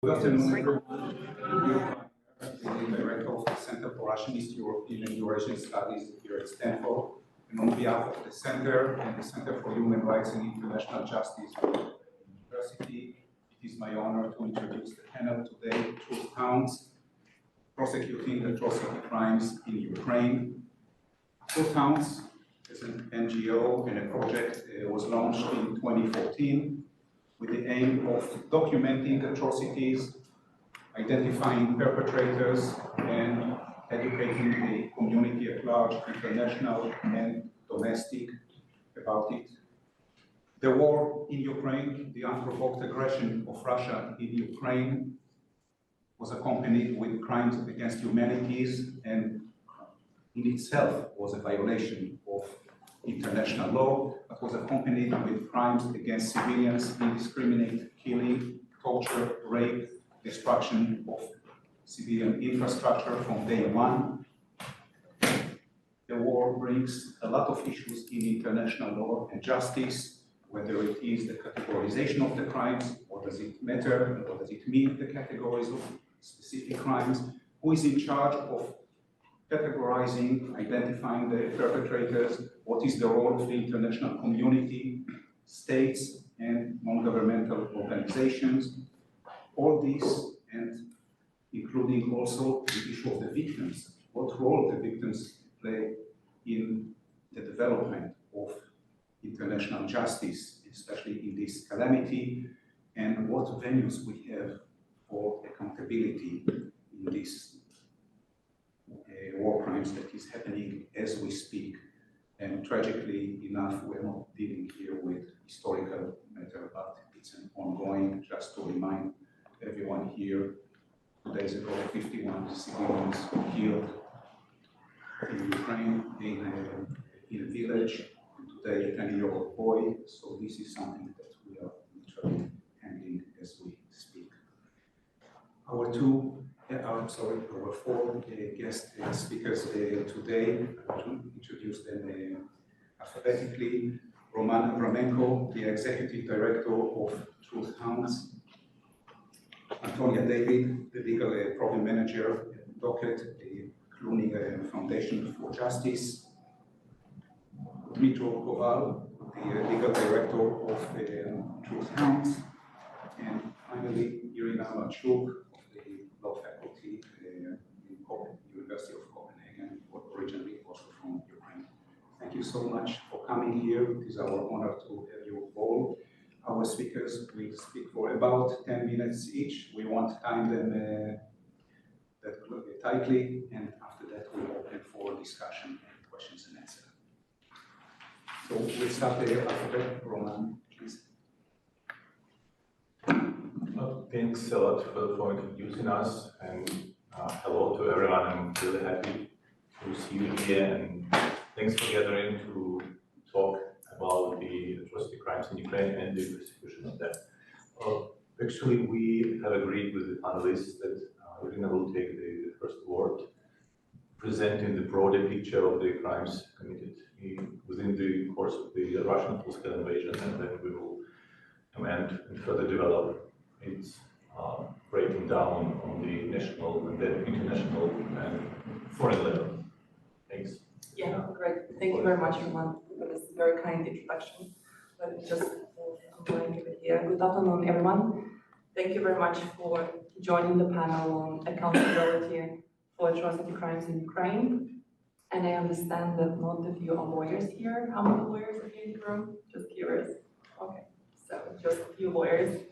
Good afternoon, everyone. I'm the director of the Center for Russian East European and Eurasian Studies here at Stanford. And on behalf of the Center and the Center for Human Rights and International Justice at the University, it is my honor to introduce the panel today, Hounds, Prosecuting Atrocity Crimes in Ukraine. Hounds is an NGO and a project was launched in 2014 with the aim of documenting atrocities, identifying perpetrators, and educating the community at large, international and domestic, about it. The war in Ukraine, the unprovoked aggression of Russia in Ukraine, was accompanied with crimes against humanities and in itself was a violation of international law, but was accompanied with crimes against civilians, indiscriminate killing, torture, rape, destruction of civilian infrastructure from day one. The war brings a lot of issues in international law and justice, whether it is the categorization of the crimes, what does it matter, what does it mean, the categories of specific crimes, who is in charge of categorizing, identifying the perpetrators, what is the role of the international community, states, and non-governmental organizations. All this, and including also the issue of the victims, what role the victims play in the development of international justice, especially in this calamity, and what venues we have for accountability in this war crimes that is happening as we speak. And tragically enough, we're not dealing here with historical matter, but it's an ongoing, just to remind everyone here, 2 days ago, 51 civilians were killed in Ukraine in a village, and today a 10-year-old boy. So this is something that we are literally handling as we speak. Our four guest speakers today, I want to introduce them alphabetically. Roman Abramenko, the Executive Director of Hounds. Antonia David, the Legal Program Manager at Docket, the Clooney Foundation for Justice. Dmitro Koval, the Legal Director of Hounds. And finally, Irina Marchuk, law faculty in University of Copenhagen, originally also from Ukraine. Thank you so much for coming here. It is our honor to have you all. Our speakers will speak for about 10 minutes each. We want to time them tightly, and after that we'll open for discussion and questions and answers. So we'll start the alphabet. Roman, please. Well, thanks a lot for introducing us, and hello to everyone. I'm really happy to see you here, and thanks for gathering to talk about the atrocity crimes in Ukraine and the persecution of them. Actually, we have agreed with the panelists that Irina will take the first word, presenting the broader picture of the crimes committed within the course of the Russian full-scale invasion, and then we will comment and further develop its breaking down on the national and then international and foreign level. Thanks. Yeah, great. Thank you very much, Roman, for this very kind introduction. Let me just give it here. Good afternoon, everyone. Thank you very much for joining the panel on accountability for atrocity crimes in Ukraine. And I understand that most of you are lawyers here. How many lawyers are here in the room? Just curious. Okay, so just a few lawyers.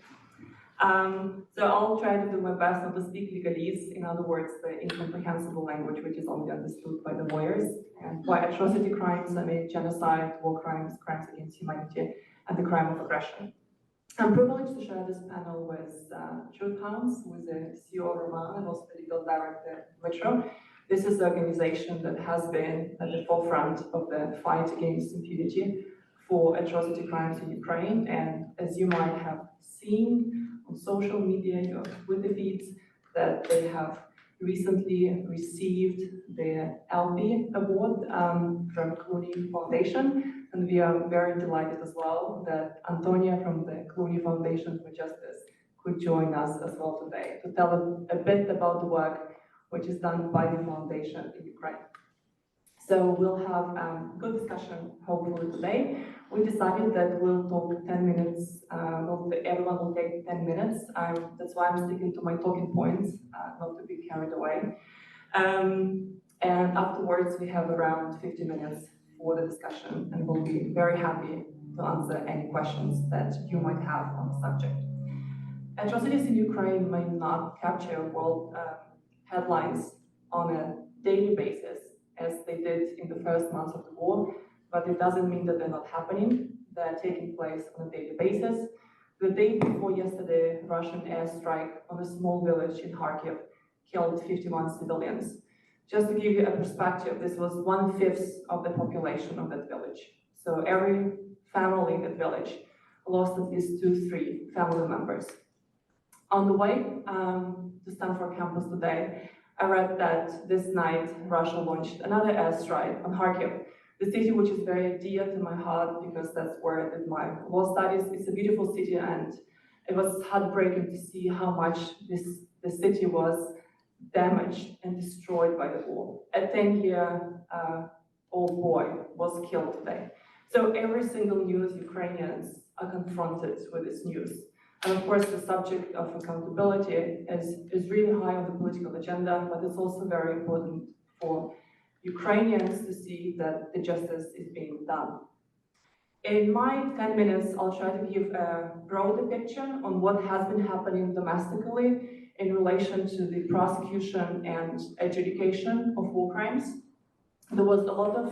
So I'll try to do my best not to speak legalese, in other words, the incomprehensible language which is only understood by the lawyers. And by atrocity crimes, I mean genocide, war crimes, crimes against humanity, and the crime of aggression. I'm privileged to share this panel with Hounds, who is the CEO of Roman and also the legal director of Metro. This is the organization that has been at the forefront of the fight against impunity for atrocity crimes in Ukraine. And as you might have seen on social media, your Twitter feeds, that they have recently received the LB award from Clooney Foundation. And we are very delighted as well that Antonia from the Clooney Foundation for Justice who join us as well today to tell a bit about the work which is done by the foundation in Ukraine. So we'll have a good discussion hopefully today. We decided that we'll talk 10 minutes, everyone will take 10 minutes. That's why I'm sticking to my talking points, not to be carried away. And afterwards we have around 50 minutes for the discussion, and we'll be very happy to answer any questions that you might have on the subject. Atrocities in Ukraine may not capture world headlines on a daily basis as they did in the first months of the war, but it doesn't mean that they're not happening. They're taking place on a daily basis. The day before yesterday, Russian airstrike on a small village in Kharkiv killed 51 civilians. Just to give you a perspective, this was 1/5 of the population of that village. So every family in that village lost at least 2-3 family members. On the way to Stanford campus today, I read that this night Russia launched another airstrike on Kharkiv, the city which is very dear to my heart because that's where I did my law studies. It's a beautiful city, and it was heartbreaking to see how much the city was damaged and destroyed by the war. A 10-year-old boy was killed today. So every single news, Ukrainians are confronted with this news. And of course, the subject of accountability is really high on the political agenda, but it's also very important for Ukrainians to see that the justice is being done. In my 10 minutes, I'll try to give a broader picture on what has been happening domestically in relation to the prosecution and adjudication of war crimes. There was a lot of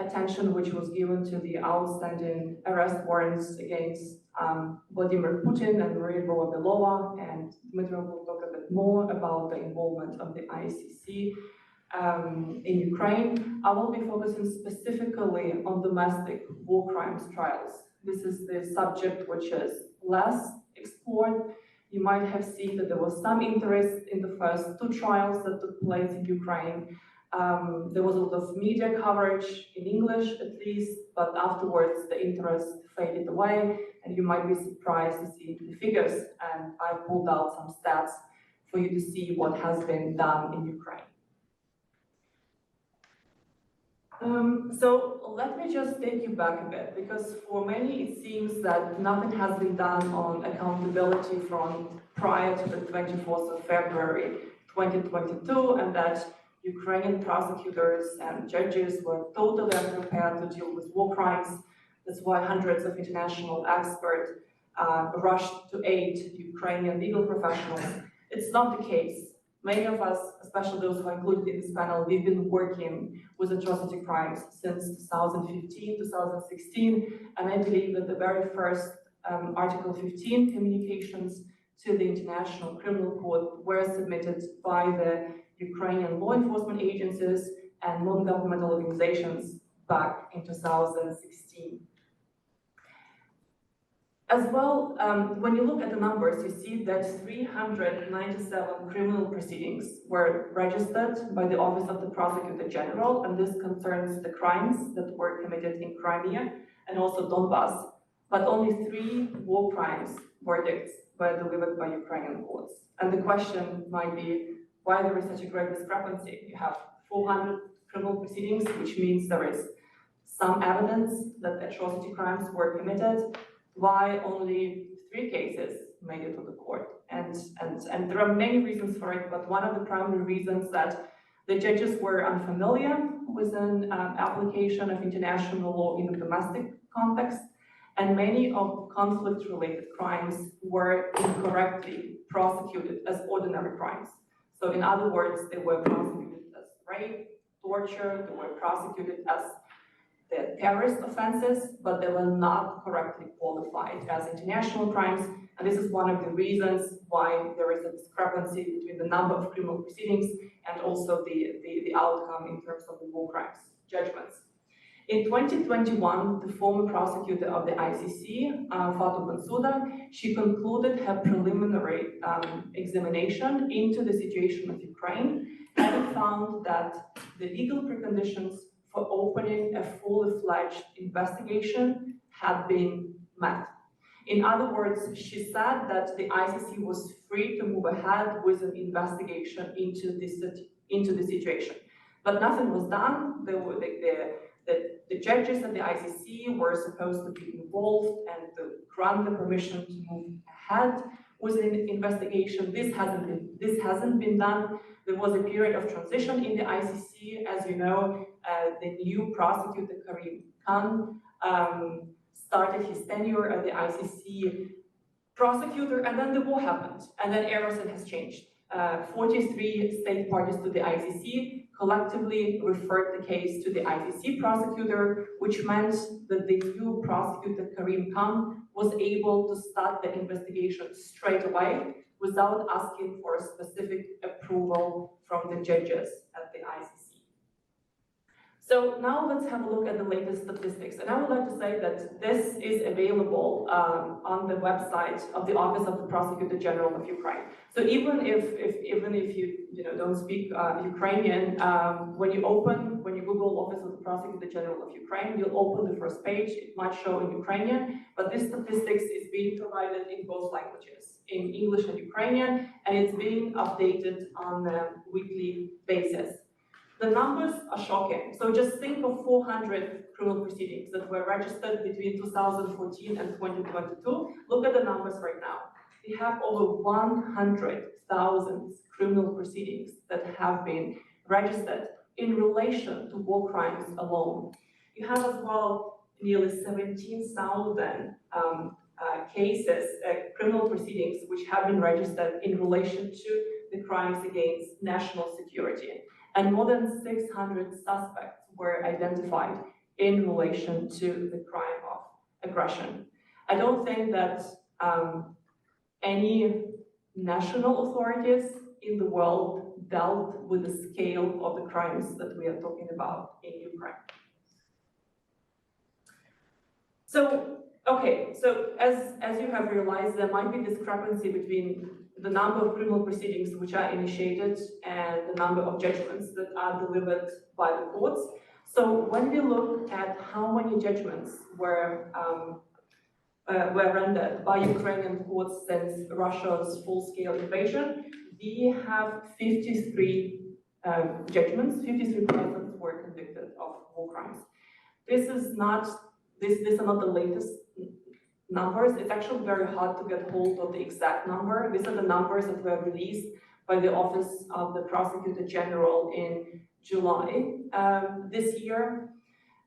attention which was given to the outstanding arrest warrants against Vladimir Putin and Maria Belova, and Dmitry will talk a bit more about the involvement of the ICC in Ukraine. I will be focusing specifically on domestic war crimes trials. This is the subject which is less explored. You might have seen that there was some interest in the first 2 trials that took place in Ukraine. There was a lot of media coverage in English at least, but afterwards the interest faded away, and you might be surprised to see the figures, and I pulled out some stats for you to see what has been done in Ukraine. So let me just take you back a bit, because for many it seems that nothing has been done on accountability front prior to the 24th of February 2022, and that Ukrainian prosecutors and judges were totally unprepared to deal with war crimes. That's why hundreds of international experts rushed to aid Ukrainian legal professionals. It's not the case. Many of us, especially those who are included in this panel, we've been working with atrocity crimes since 2015, 2016, and I believe that the very first Article 15 communications to the International Criminal Court were submitted by the Ukrainian law enforcement agencies and non-governmental organizations back in 2016. As well, when you look at the numbers, you see that 397 criminal proceedings were registered by the Office of the Prosecutor General, and this concerns the crimes that were committed in Crimea and also Donbass, but only 3 war crimes verdicts were delivered by Ukrainian courts. And the question might be, why there is such a great discrepancy? You have 400 criminal proceedings, which means there is some evidence that atrocity crimes were committed. Why only 3 cases made it to the court? And there are many reasons for it, but one of the primary reasons that the judges were unfamiliar with an application of international law in the domestic context, and many of conflict-related crimes were incorrectly prosecuted as ordinary crimes. So in other words, they were prosecuted as rape, torture, they were prosecuted as the terrorist offenses, but they were not correctly qualified as international crimes. And this is one of the reasons why there is a discrepancy between the number of criminal proceedings and also the outcome in terms of the war crimes judgments. In 2021, the former prosecutor of the ICC, Fatou Bensouda, she concluded her preliminary examination into the situation of Ukraine and found that the legal preconditions for opening a fully fledged investigation had been met. In other words, she said that the ICC was free to move ahead with an investigation into the situation. But nothing was done. The judges at the ICC were supposed to be involved and to grant the permission to move ahead with an investigation. This hasn't been done. There was a period of transition in the ICC. As you know, the new prosecutor, Karim Khan, started his tenure at the ICC prosecutor, and then the war happened, and then everything has changed. 43 state parties to the ICC collectively referred the case to the ICC prosecutor, which meant that the new prosecutor, Karim Khan, was able to start the investigation straight away without asking for a specific approval from the judges at the ICC. So now let's have a look at the latest statistics. And I would like to say that this is available on the website of the Office of the Prosecutor General of Ukraine. So even if you don't speak Ukrainian, when you Google Office of the Prosecutor General of Ukraine, you'll open the first page. It might show in Ukrainian, but this statistics is being provided in both languages, in English and Ukrainian, and it's being updated on a weekly basis. The numbers are shocking. So just think of 400 criminal proceedings that were registered between 2014 and 2022. Look at the numbers right now. We have over 100,000 criminal proceedings that have been registered in relation to war crimes alone. You have as well nearly 17,000 cases, criminal proceedings, which have been registered in relation to the crimes against national security. And more than 600 suspects were identified in relation to the crime of aggression. I don't think that any national authorities in the world dealt with the scale of the crimes that we are talking about in Ukraine. So, okay, so as you have realized, there might be discrepancy between the number of criminal proceedings which are initiated and the number of judgments that are delivered by the courts. So when we look at how many judgments were rendered by Ukrainian courts since Russia's full-scale invasion, we have 53 judgments. 53 persons were convicted of war crimes. These are not the latest numbers. It's actually very hard to get hold of the exact number. These are the numbers that were released by the Office of the Prosecutor General in July this year.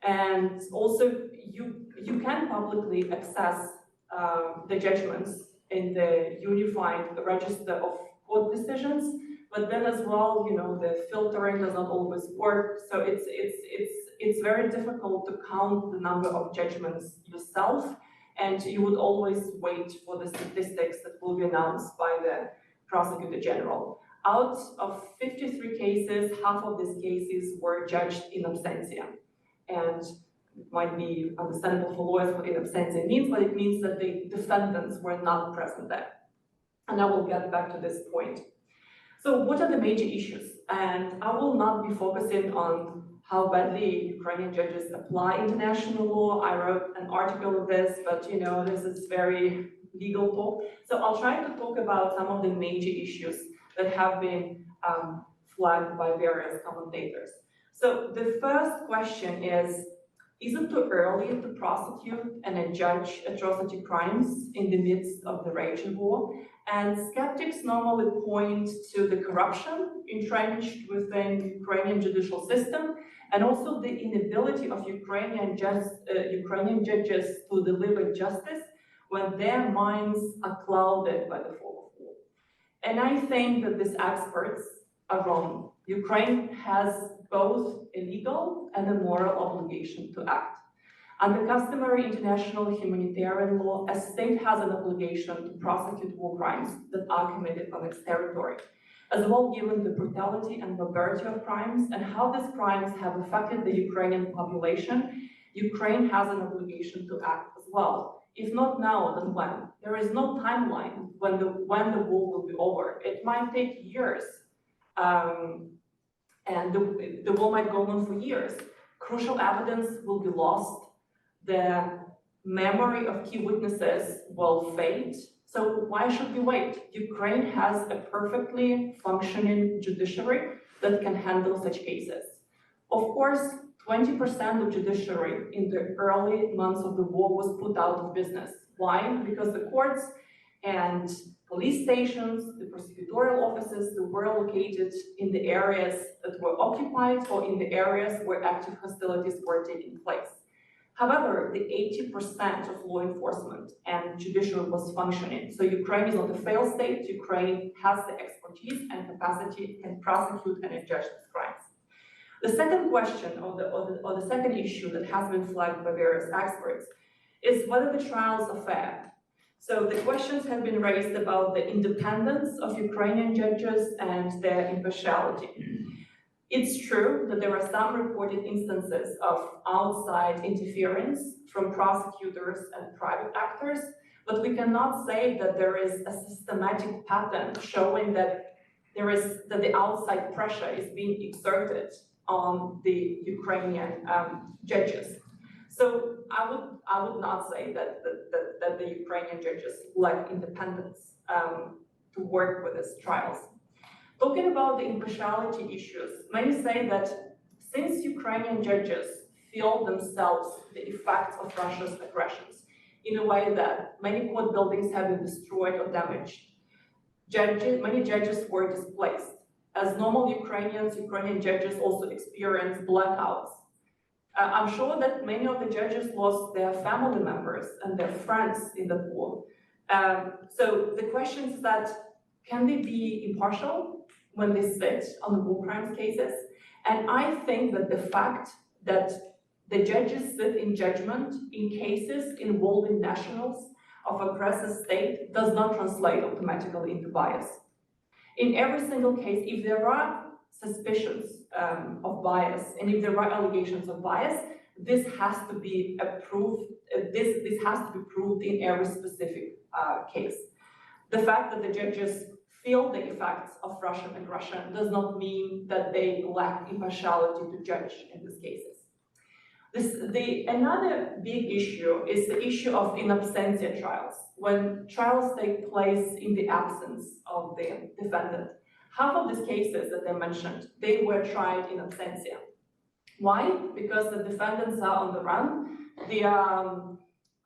And also, you can publicly access the judgments in the unified register of court decisions, but then as well, the filtering does not always work. So it's very difficult to count the number of judgments yourself, and you would always wait for the statistics that will be announced by the Prosecutor General. Out of 53 cases, half of these cases were judged in absentia. And it might be understandable for lawyers what in absentia means, but it means that the defendants were not present there. And I will get back to this point. So what are the major issues? And I will not be focusing on how badly Ukrainian judges apply international law. I wrote an article of this, but this is very legal talk. So I'll try to talk about some of the major issues that have been flagged by various commentators. So the first question is it too early to prosecute and adjudge atrocity crimes in the midst of the raging war? And skeptics normally point to the corruption entrenched within the Ukrainian judicial system, and also the inability of Ukrainian judges to deliver justice when their minds are clouded by the fog of war. And I think that these experts are wrong. Ukraine has both a legal and a moral obligation to act. Under customary international humanitarian law, a state has an obligation to prosecute war crimes that are committed on its territory. As well, given the brutality and barbarity of crimes and how these crimes have affected the Ukrainian population, Ukraine has an obligation to act as well. If not now, then when? There is no timeline when the war will be over. It might take years, and the war might go on for years. Crucial evidence will be lost. The memory of key witnesses will fade. So why should we wait? Ukraine has a perfectly functioning judiciary that can handle such cases. Of course, 20% of judiciary in the early months of the war was put out of business. Why? Because the courts and police stations, the prosecutorial offices, that were located in the areas that were occupied or in the areas where active hostilities were taking place. However, the 80% of law enforcement and judiciary was functioning. So Ukraine is not a failed state. Ukraine has the expertise and capacity and prosecute and judge these crimes. The second question or the second issue that has been flagged by various experts is whether the trials are fair. So the questions have been raised about the independence of Ukrainian judges and their impartiality. It's true that there are some reported instances of outside interference from prosecutors and private actors, but we cannot say that there is a systematic pattern showing that the outside pressure is being exerted on the Ukrainian judges. So I would not say that the Ukrainian judges lack independence to work with these trials. Talking about the impartiality issues, many say that since Ukrainian judges feel themselves the effects of Russia's aggressions in a way that many court buildings have been destroyed or damaged, many judges were displaced. As normal Ukrainian judges also experience blackouts. I'm sure that many of the judges lost their family members and their friends in the war. So the question is that, can they be impartial when they sit on the war crimes cases? And I think that the fact that the judges sit in judgment in cases involving nationals of aggressive state does not translate automatically into bias. In every single case, if there are suspicions of bias and if there are allegations of bias, this has to be approved. This has to be proved in every specific case. The fact that the judges feel the effects of Russian aggression does not mean that they lack impartiality to judge in these cases. Another big issue is the issue of in absentia trials, when trials take place in the absence of the defendant. Half of these cases that I mentioned, they were tried in absentia. Why? Because the defendants are on the run. They are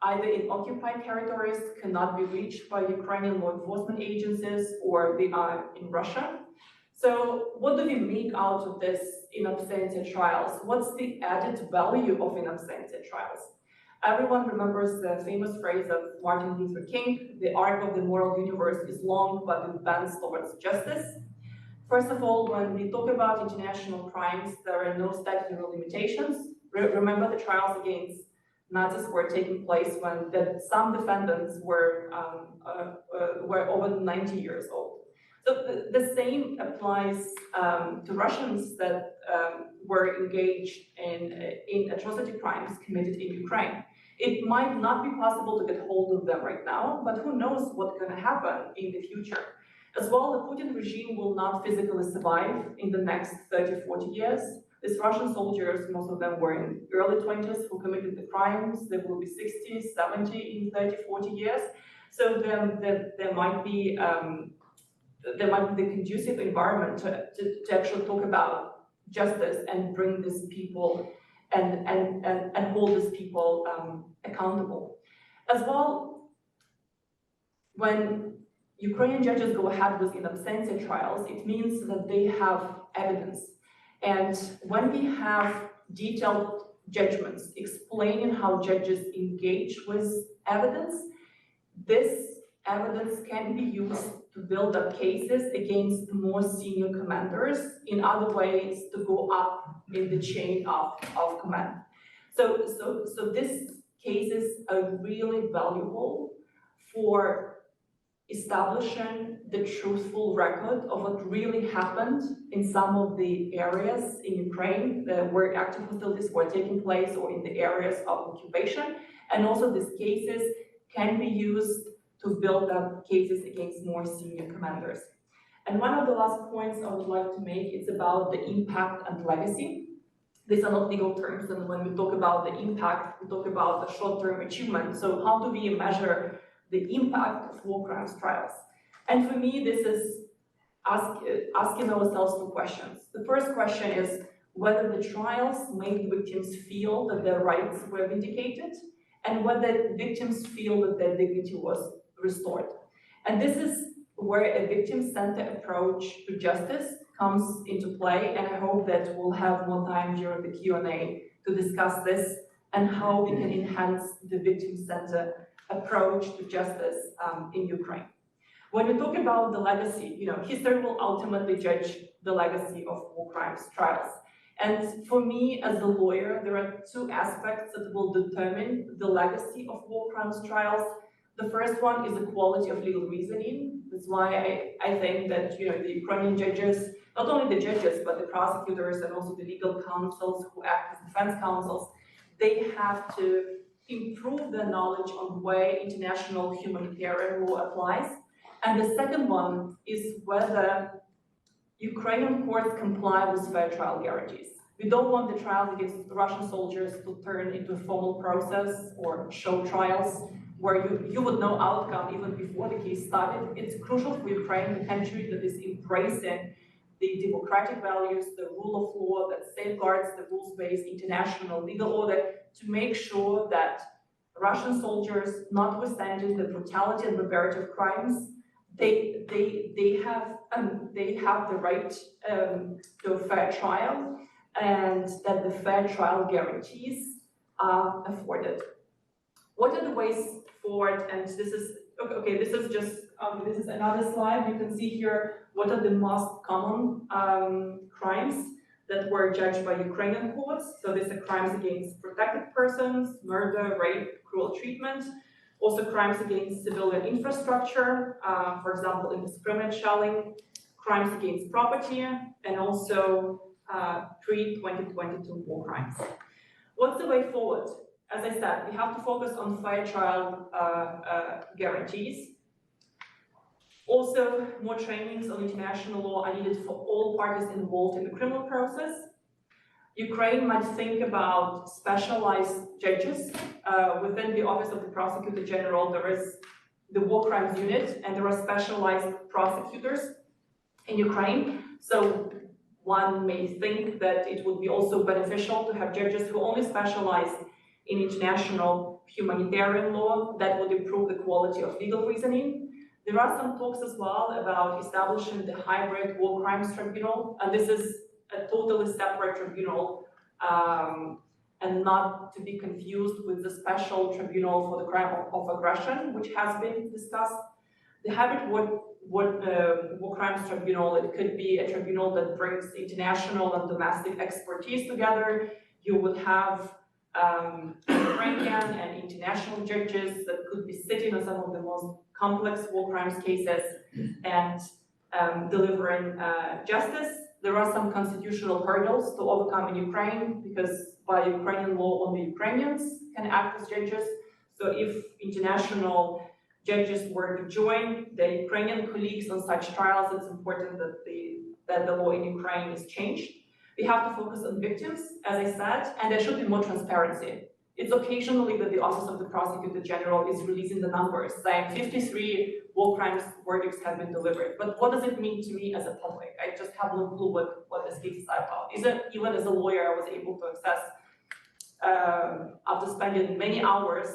either in occupied territories, cannot be reached by Ukrainian law enforcement agencies, or they are in Russia. So what do we make out of this in absentia trials? What's the added value of in absentia trials? Everyone remembers the famous phrase of Martin Luther King, the arc of the moral universe is long, but it bends towards justice. First of all, when we talk about international crimes, there are no statute of limitations. Remember the trials against Nazis were taking place when some defendants were over 90 years old. So the same applies to Russians that were engaged in atrocity crimes committed in Ukraine. It might not be possible to get hold of them right now, but who knows what's going to happen in the future. As well, the Putin regime will not physically survive in the next 30, 40 years. These Russian soldiers, most of them were in early 20s who committed the crimes. They will be 60, 70 in 30, 40 years. So there might be the conducive environment to actually talk about justice and bring these people and hold these people accountable. As well, when Ukrainian judges go ahead with in absentia trials, it means that they have evidence. And when we have detailed judgments explaining how judges engage with evidence, this evidence can be used to build up cases against more senior commanders, in other ways to go up in the chain of command. So these cases are really valuable for establishing the truthful record of what really happened in some of the areas in Ukraine where active hostilities were taking place, or in the areas of occupation. And also these cases can be used to build up cases against more senior commanders. And one of the last points I would like to make is about the impact and legacy. these are not legal terms, and when we talk about the impact, we talk about the short-term achievement. So how do we measure the impact of war crimes trials? And for me, this is asking ourselves two questions. The first question is whether the trials made victims feel that their rights were vindicated, and whether victims feel that their dignity was restored. And this is where a victim-centered approach to justice comes into play, and I hope that we'll have more time during the Q&A to discuss this and how we can enhance the victim-centered approach to justice in Ukraine. When we talk about the legacy, history will ultimately judge the legacy of war crimes trials. And for me, as a lawyer, there are two aspects that will determine the legacy of war crimes trials. The first one is the quality of legal reasoning. That's why I think that the Ukrainian judges, not only the judges, but the prosecutors and also the legal counsels who act as defense counsels, they have to improve their knowledge on the way international humanitarian law applies. And the second one is whether Ukrainian courts comply with fair trial guarantees. We don't want the trials against Russian soldiers to turn into a formal process or show trials where you would know outcome even before the case started. It's crucial for Ukraine, a country that is embracing the democratic values, the rule of law that safeguards the rules-based international legal order, to make sure that Russian soldiers, notwithstanding the brutality and barbarity of crimes, they have the right to a fair trial, and that the fair trial guarantees are afforded. What are the ways forward? And this is okay. This is just this is another slide. You can see here what are the most common crimes that were judged by Ukrainian courts. So these are crimes against protected persons, murder, rape, cruel treatment. Also crimes against civilian infrastructure, for example, indiscriminate shelling, crimes against property, and also pre-2022 war crimes. What's the way forward? As I said, we have to focus on fair trial guarantees. Also, more trainings on international law are needed for all parties involved in the criminal process. Ukraine might think about specialized judges. Within the Office of the Prosecutor General, there is the War Crimes Unit, and there are specialized prosecutors in Ukraine. So one may think that it would be also beneficial to have judges who only specialize in international humanitarian law. That would improve the quality of legal reasoning. There are some talks as well about establishing the hybrid war crimes tribunal, and this is a totally separate tribunal and not to be confused with the special tribunal for the crime of aggression, which has been discussed. The hybrid war crimes tribunal, it could be a tribunal that brings international and domestic expertise together. You would have Ukrainian and international judges that could be sitting on some of the most complex war crimes cases and delivering justice. There are some constitutional hurdles to overcome in Ukraine, because by Ukrainian law, only Ukrainians can act as judges. So if international judges were to join their Ukrainian colleagues on such trials, it's important that the law in Ukraine is changed. We have to focus on victims, as I said, and there should be more transparency. It's occasionally that the Office of the Prosecutor General is releasing the numbers, saying 53 war crimes verdicts have been delivered. But what does it mean to me as a public? I just have no clue what this case is about. Even as a lawyer, I was able to access, after spending many hours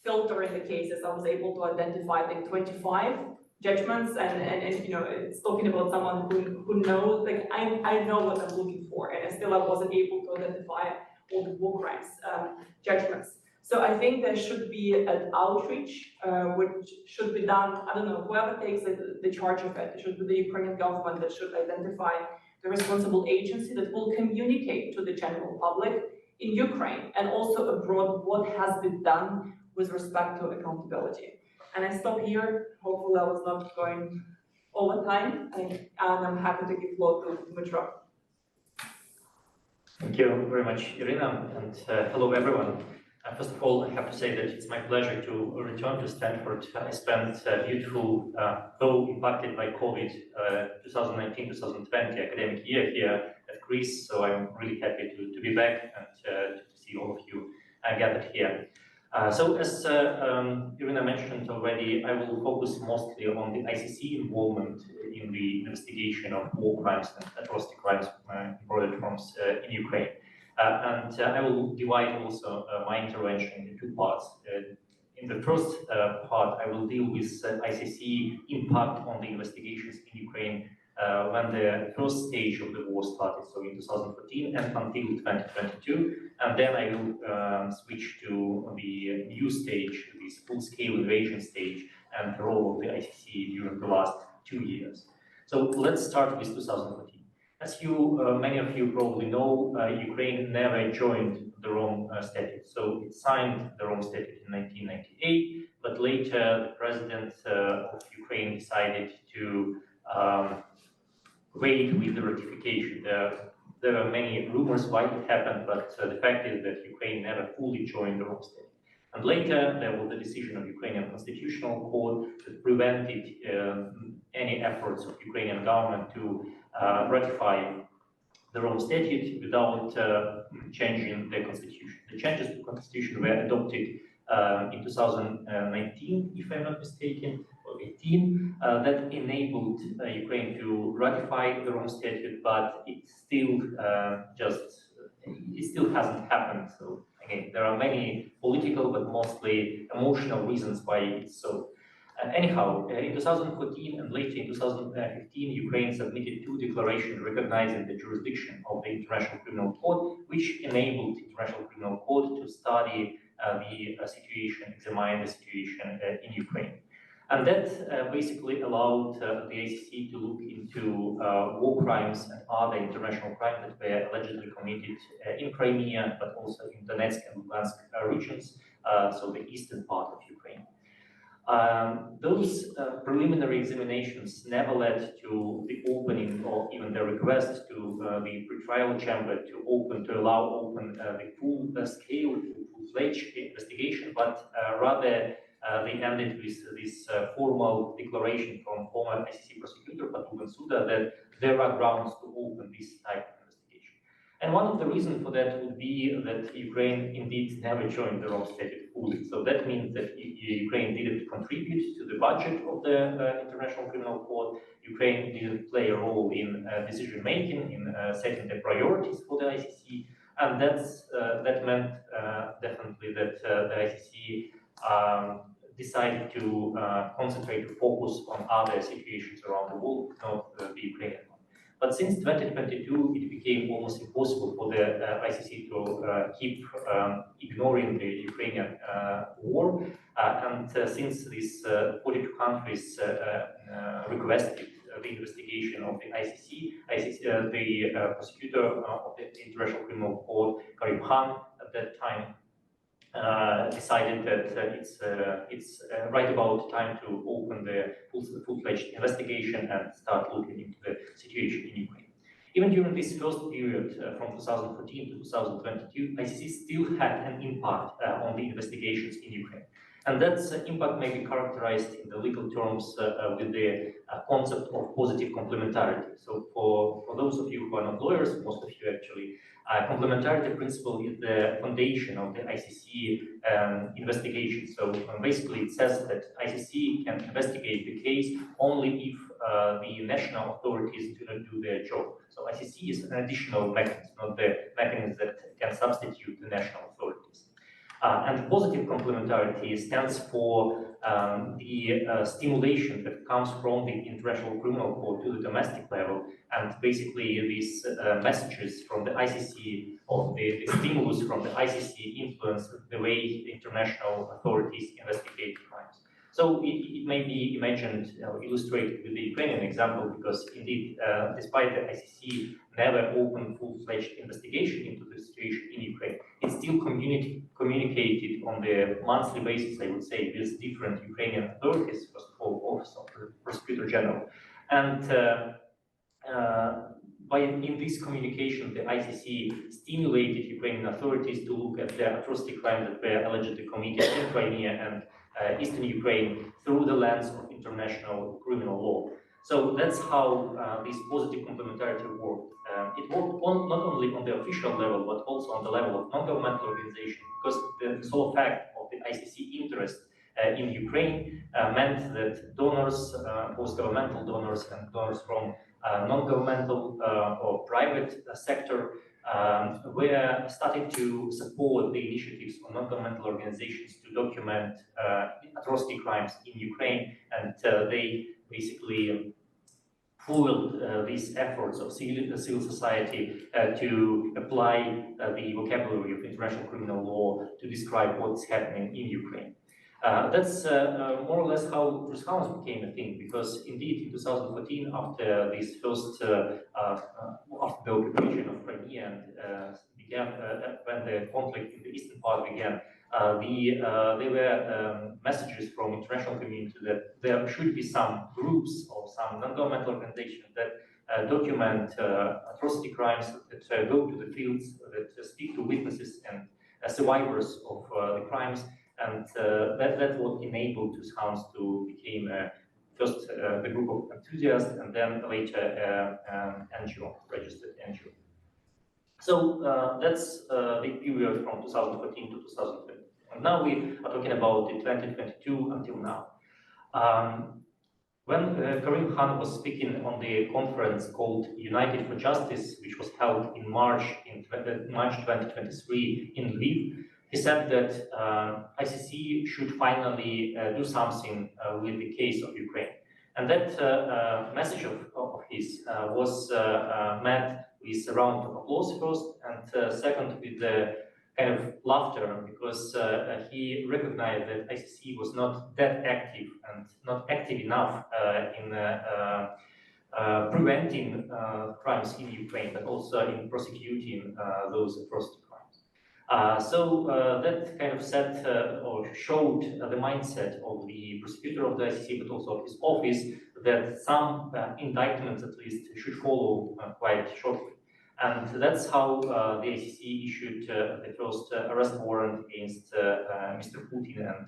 filtering the cases, I was able to identify the 25 judgments, and it's talking about someone who knows, like I know what I'm looking for, and still I wasn't able to identify all the war crimes judgments. So I think there should be an outreach, which should be done, I don't know, whoever takes the charge of it, it should be the Ukrainian government that should identify the responsible agency that will communicate to the general public in Ukraine and also abroad what has been done with respect to accountability. And I stop here. Hopefully I was not going over time, and I'm happy to give floor to Dmytro. Thank you very much, Irina, and hello everyone. First of all, I have to say that it's my pleasure to return to Stanford. I spent a beautiful, though impacted by COVID, 2019-2020 academic year here at Greece, so I'm really happy to be back and to see all of you gathered here. So as Irina mentioned already, I will focus mostly on the ICC involvement in the investigation of war crimes and atrocity crimes in broader terms in Ukraine. And I will divide also my intervention into two parts. In the first part, I will deal with ICC impact on the investigations in Ukraine when the first stage of the war started, so in 2014 and until 2022. And then I will switch to the new stage, this full-scale invasion stage, and the role of the ICC during the last 2 years. So let's start with 2014. As many of you probably know, Ukraine never joined the Rome Statute. So it signed the Rome Statute in 1998, but later the president of Ukraine decided to wait with the ratification. There are many rumors why it happened, but the fact is that Ukraine never fully joined the Rome Statute. And later, there was the decision of Ukrainian Constitutional Court that prevented any efforts of Ukrainian government to ratify the Rome Statute without changing the constitution. The changes to the constitution were adopted in 2019, if I'm not mistaken, or 18, that enabled Ukraine to ratify the Rome Statute, but it still hasn't happened. So again, there are many political but mostly emotional reasons why it's so. Anyhow, in 2014 and later in 2015, Ukraine submitted 2 declarations recognizing the jurisdiction of the International Criminal Court, which enabled the International Criminal Court to study the situation, examine the situation in Ukraine. And that basically allowed the ICC to look into war crimes and other international crimes that were allegedly committed in Crimea, but also in Donetsk and Lugansk regions, so the eastern part of Ukraine. Those preliminary examinations never led to the opening or even the request to the pretrial chamber to allow open the full-scale, full-fledged investigation, but rather they ended with this formal declaration from former ICC prosecutor Patu Suda that there are grounds to open this type of investigation. And one of the reasons for that would be that Ukraine indeed never joined the Rome Statute fully. So that means that Ukraine didn't contribute to the budget of the International Criminal Court. Ukraine didn't play a role in decision making, in setting the priorities for the ICC, and that meant definitely that the ICC decided to concentrate, to focus on other situations around the world, not the Ukrainian one. But since 2022, it became almost impossible for the ICC to keep ignoring the Ukrainian war. And since these 42 countries requested the investigation of the ICC, the prosecutor of the International Criminal Court, Karim Khan, at that time, decided that it's right about time to open the full-fledged investigation and start looking into the situation in Ukraine. Even during this first period, from 2014 to 2022, ICC still had an impact on the investigations in Ukraine. And that impact may be characterized in the legal terms with the concept of positive complementarity. So for those of you who are not lawyers, most of you actually, complementarity principle is the foundation of the ICC investigation. So basically it says that ICC can investigate the case only if the national authorities do not do their job. So ICC is an additional mechanism, not the mechanism that can substitute the national authorities. And positive complementarity stands for the stimulation that comes from the International Criminal Court to the domestic level, and basically these messages from the ICC, of the stimulus from the ICC influence the way the international authorities investigate crimes. So it may be imagined, illustrated with the Ukrainian example, because indeed, despite the ICC never opened full-fledged investigation into the situation in Ukraine, it still communicated on the monthly basis, I would say, with different Ukrainian authorities, first of all, Office of the Prosecutor General. And in this communication, the ICC stimulated Ukrainian authorities to look at the atrocity crimes that were allegedly committed in Crimea and eastern Ukraine through the lens of international criminal law. So that's how this positive complementarity worked. It worked not only on the official level, but also on the level of non-governmental organization, because the sole fact of the ICC interest in Ukraine meant that donors, both governmental donors and donors from non-governmental or private sector, were starting to support the initiatives of non-governmental organizations to document atrocity crimes in Ukraine, and they basically fueled these efforts of civil society to apply the vocabulary of international criminal law to describe what's happening in Ukraine. That's more or less how Hounds became a thing, because indeed in 2014, after this first, after the occupation of Crimea and began, when the conflict in the eastern part began, there were messages from international community that there should be some groups or some non-governmental organizations that document atrocity crimes, that go to the fields, that speak to witnesses and survivors of the crimes. And that's what enabled Hounds to become first the group of enthusiasts, and then later NGO, registered NGO. So that's the period from 2014 to 2020. And now we are talking about the 2022 until now. When Karim Khan was speaking on the conference called United for Justice, which was held in March 2023 in Lviv, he said that ICC should finally do something with the case of Ukraine. And that message of his was met with a round of applause first, and second with the kind of laughter, because he recognized that ICC was not that active and not active enough in preventing crimes in Ukraine, but also in prosecuting those atrocity crimes. So that kind of set or showed the mindset of the prosecutor of the ICC, but also of his office, that some indictments at least should follow quite shortly. And that's how the ICC issued the first arrest warrant against Mr. Putin and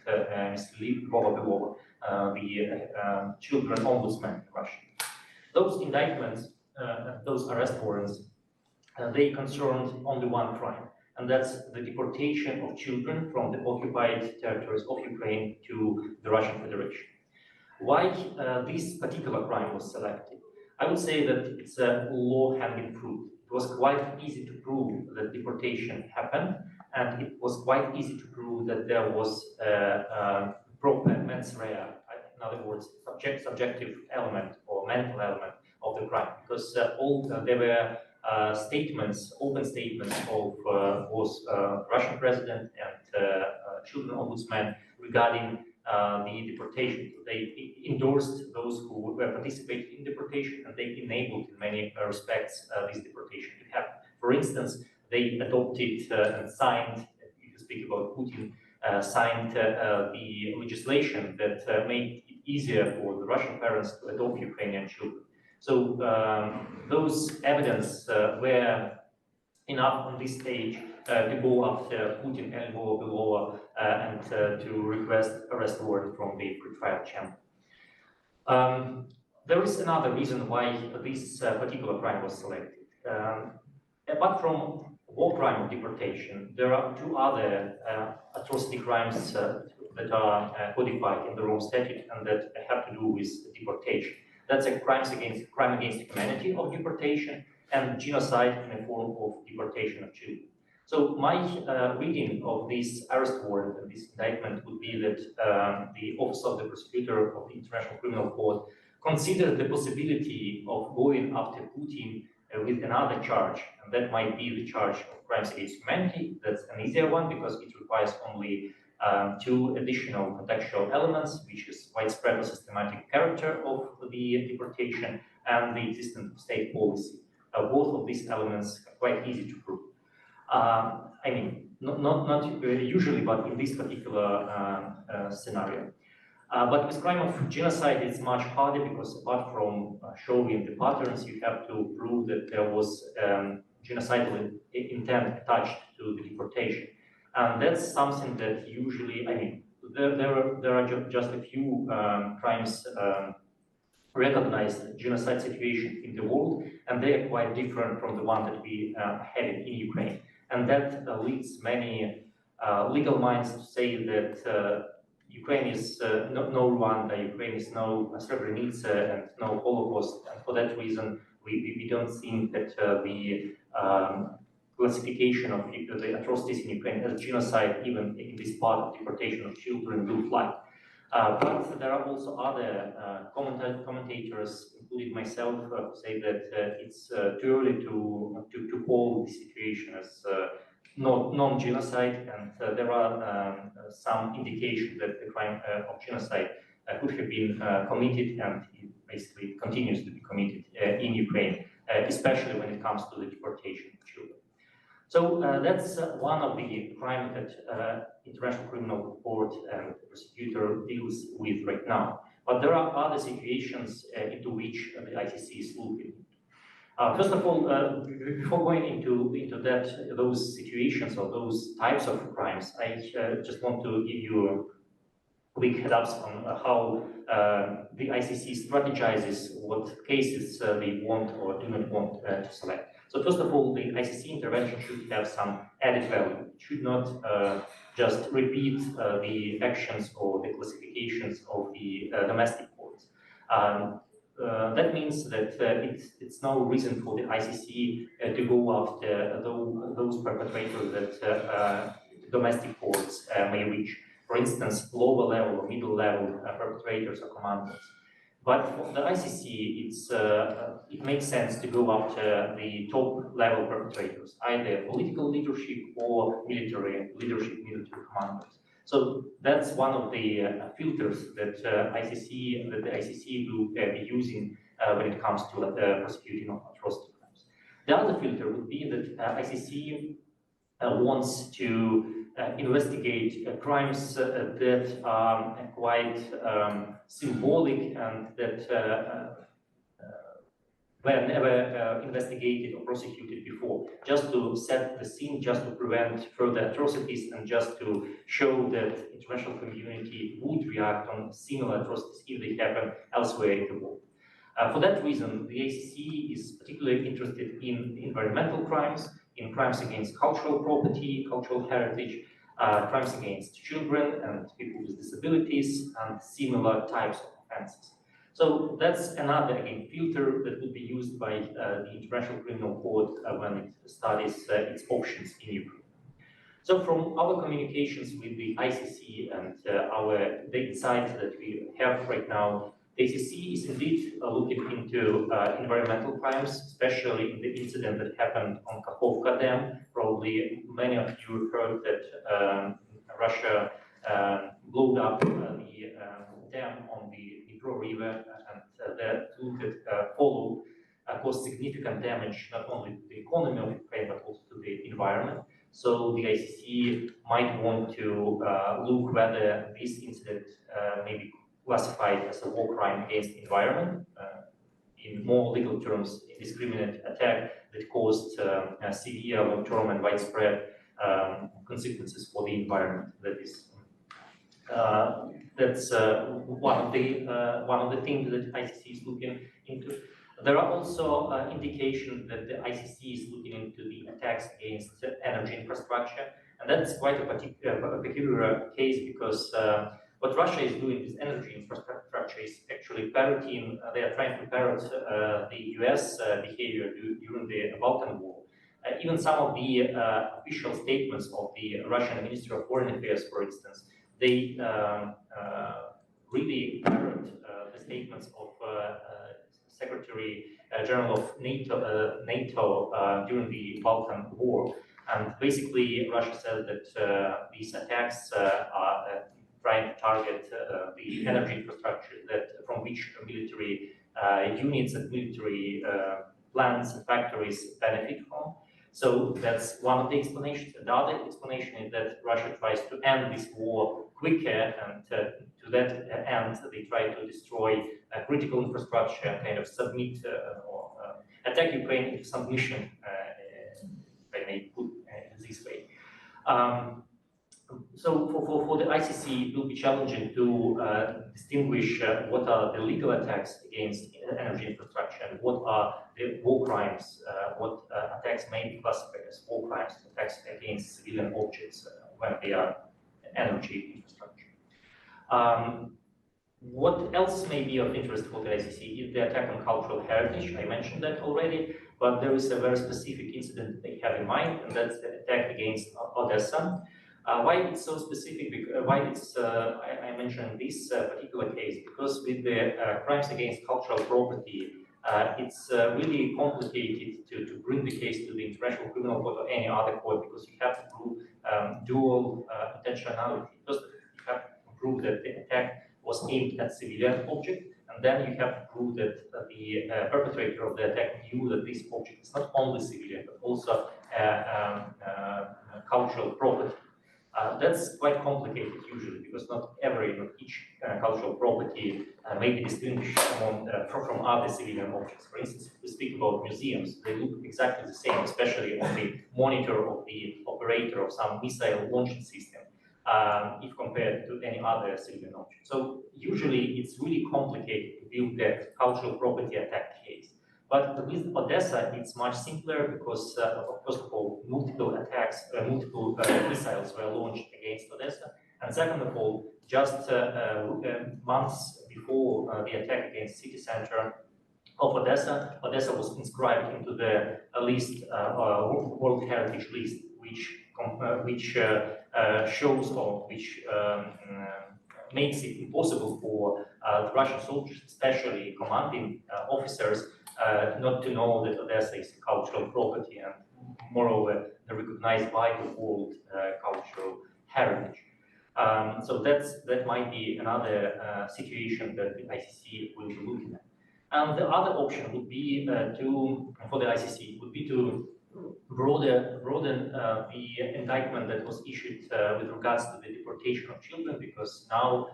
Ms. Lyubova, the children ombudsman in Russia. Those indictments, those arrest warrants, they concerned only one crime, and that's the deportation of children from the occupied territories of Ukraine to the Russian Federation. Why this particular crime was selected? I would say that it's a low-hanging fruit. It was quite easy to prove that deportation happened, and it was quite easy to prove that there was a mens rea, in other words, subjective element or mental element of the crime, because there were statements, open statements of both Russian president and children ombudsman regarding the deportation. They endorsed those who were participating in deportation, and they enabled in many respects this deportation to happen. For instance, they adopted and signed, if you speak about Putin, signed the legislation that made it easier for the Russian parents to adopt Ukrainian children. So those evidence were enough on this stage to go after Putin and Lyubova and to request arrest warrant from the pretrial chamber. There is another reason why this particular crime was selected. Apart from war crime of deportation, there are two other atrocity crimes that are codified in the Rome Statute and that have to do with deportation. That's a crime against humanity of deportation and genocide in the form of deportation of children. So my reading of this arrest warrant and this indictment would be that the Office of the Prosecutor of the International Criminal Court considered the possibility of going after Putin with another charge, and that might be the charge of crimes against humanity. That's an easier one because it requires only two additional contextual elements, which is widespread or systematic character of the deportation and the existence of state policy. Both of these elements are quite easy to prove. I mean, not usually, but in this particular scenario. But with crime of genocide, it's much harder because apart from showing the patterns, you have to prove that there was genocidal intent attached to the deportation. And that's something that usually, I mean, there are just a few crimes recognized genocide situation in the world, and they are quite different from the one that we had in Ukraine. And that leads many legal minds to say that Ukraine is no Rwanda, Ukraine is no Srebrenica and no Holocaust, and for that reason we don't think that the classification of the atrocities in Ukraine as genocide, even in this part of deportation of children, will fly. But there are also other commentators, including myself, who say that it's too early to call the situation as non-genocide, and there are some indications that the crime of genocide could have been committed, and it basically continues to be committed in Ukraine, especially when it comes to the deportation of children. So that's one of the crimes that International Criminal Court and the prosecutor deals with right now. But there are other situations into which the ICC is looking. First of all, before going into those situations or those types of crimes, I just want to give you a quick heads-ups on how the ICC strategizes what cases they want or do not want to select. So first of all, the ICC intervention should have some added value. It should not just repeat the actions or the classifications of the domestic courts. That means that it's no reason for the ICC to go after those perpetrators that domestic courts may reach. For instance, lower level or middle level perpetrators or commanders. But for the ICC, it makes sense to go after the top level perpetrators, either political leadership or military leadership, military commanders. So that's one of the filters that the ICC will be using when it comes to prosecuting of atrocity crimes. The other filter would be that ICC wants to investigate crimes that are quite symbolic and that were never investigated or prosecuted before, just to set the scene, just to prevent further atrocities, and just to show that international community would react on similar atrocities if they happen elsewhere in the world. For that reason, the ICC is particularly interested in environmental crimes, in crimes against cultural property, cultural heritage, crimes against children and people with disabilities, and similar types of offenses. So that's another, again, filter that would be used by the International Criminal Court when it studies its options in Ukraine. So from our communications with the ICC and the insights that we have right now, the ICC is indeed looking into environmental crimes, especially in the incident that happened on Kakhovka Dam. Probably many of you heard that Russia blew up the dam on the Dnipro River, and that followed caused significant damage not only to the economy of Ukraine but also to the environment. So the ICC might want to look whether this incident may be classified as a war crime against the environment. In more legal terms, indiscriminate attack that caused severe, long-term, and widespread consequences for the environment. That's one of the things that ICC is looking into. There are also indications that the ICC is looking into the attacks against energy infrastructure, and that's quite a peculiar case because what Russia is doing with energy infrastructure is actually parroting. They are trying to parrot the US behavior during the Balkan War. Even some of the official statements of the Russian Ministry of Foreign Affairs, for instance, they really parrot the statements of Secretary General of NATO during the Balkan War. And basically, Russia says that these attacks are trying to target the energy infrastructure from which military units and military plants and factories benefit from. So that's one of the explanations. The other explanation is that Russia tries to end this war quicker, and to that end, they try to destroy critical infrastructure, kind of submit or attack Ukraine into submission, if I may put it this way. for the ICC, it will be challenging to distinguish what are the legal attacks against energy infrastructure and what are the war crimes, what attacks may be classified as war crimes, attacks against civilian objects when they are energy infrastructure. What else may be of interest for the ICC is the attack on cultural heritage. I mentioned that already, but there is a very specific incident they have in mind, and that's the attack against Odessa. Why it's so specific? Why it's I mentioned this particular case? Because with the crimes against cultural property, it's really complicated to bring the case to the International Criminal Court or any other court because you have to prove dual intentionality. First, you have to prove that the attack was aimed at civilian object, and then you have to prove that the perpetrator of the attack knew that this object is not only civilian but also cultural property. That's quite complicated usually because not each cultural property may be distinguished from other civilian objects. For instance, if we speak about museums, they look exactly the same, especially on the monitor of the operator of some missile launching system, if compared to any other civilian object. So usually it's really complicated to build the cultural property attack case. But with Odessa, it's much simpler because, first of all, multiple attacks, multiple missiles were launched against Odessa. And second of all, just months before the attack against the city center of Odessa, Odessa was inscribed into the list, World Heritage list, which shows or which makes it impossible for the Russian soldiers, especially commanding officers, not to know that Odessa is cultural property and moreover recognized by the world cultural heritage. So that might be another situation that the ICC will be looking at. And the other option would be for the ICC would be to broaden the indictment that was issued with regards to the deportation of children, because now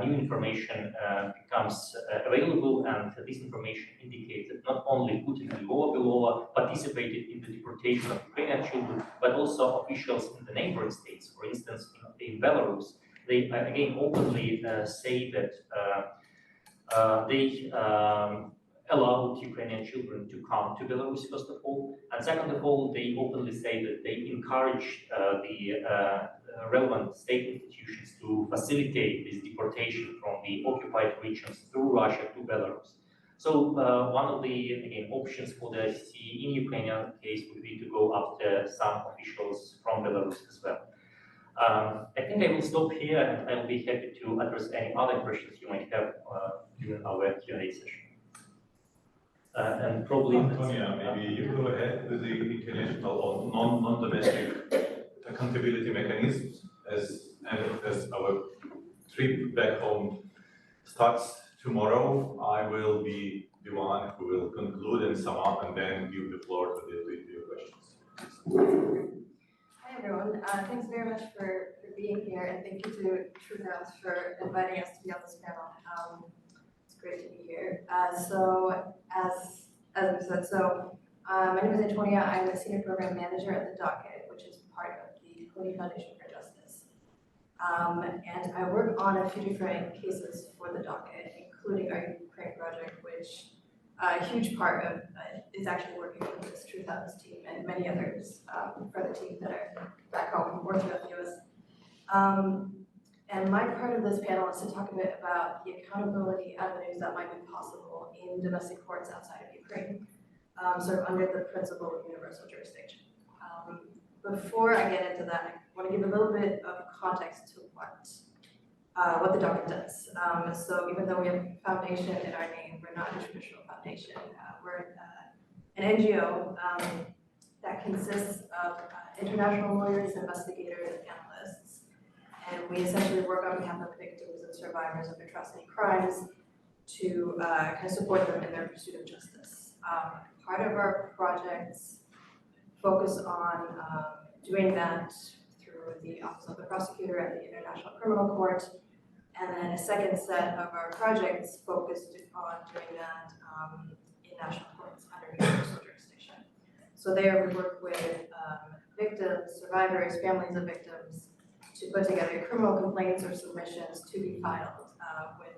new information becomes available, and this information indicates that not only Putin and Belova participated in the deportation of Ukrainian children, but also officials in the neighboring states. For instance, in Belarus, they again openly say that they allowed Ukrainian children to come to Belarus, first of all, and second of all, they openly say that they encourage the relevant state institutions to facilitate this deportation from the occupied regions through Russia to Belarus. So one of the options for the ICC in Ukrainian case would be to go after some officials from Belarus as well. I think I will stop here, and I will be happy to address any other questions you might have during our Q&A session. And probably Antonia, maybe you go ahead with the international or non-domestic accountability mechanisms as our trip back home starts tomorrow. I will be the one who will conclude and sum up and then give the floor to your questions. Hi everyone, thanks very much for being here, and thank you to True Hounds for inviting us to be on this panel. It's great to be here. So as we said, my name is Antonia. I'm the Senior Program Manager at the Docket, which is part of the Cody Foundation for Justice. And I work on a few different cases for the Docket, including our Ukraine project, which a huge part of is actually working with this True Hounds team and many others for the team that are back home working with the US. And my part of this panel is to talk a bit about the accountability avenues that might be possible in domestic courts outside of Ukraine, sort of under the principle of universal jurisdiction. Before I get into that, I want to give a little bit of context to what the Docket does. So even though we have a foundation in our name, we're not a traditional foundation. We're an NGO that consists of international lawyers, investigators, and analysts. And we essentially work on behalf of victims and survivors of atrocity crimes to kind of support them in their pursuit of justice. Part of our projects focus on doing that through the Office of the Prosecutor at the International Criminal Court. And then a second set of our projects focused on doing that in national courts under universal jurisdiction. So there we work with victims, survivors, families of victims to put together criminal complaints or submissions to be filed with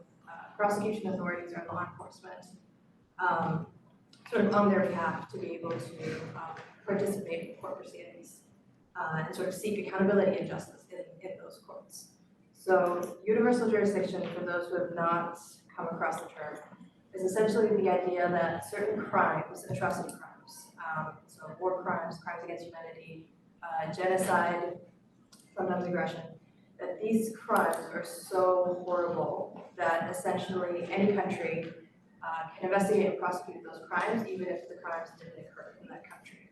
prosecution authorities or law enforcement, sort of on their behalf to be able to participate in court proceedings and sort of seek accountability and justice in those courts. So universal jurisdiction, for those who have not come across the term, is essentially the idea that certain crimes, atrocity crimes, so war crimes, crimes against humanity, genocide, sometimes aggression, that these crimes are so horrible that essentially any country can investigate and prosecute those crimes, even if the crimes didn't occur in that country.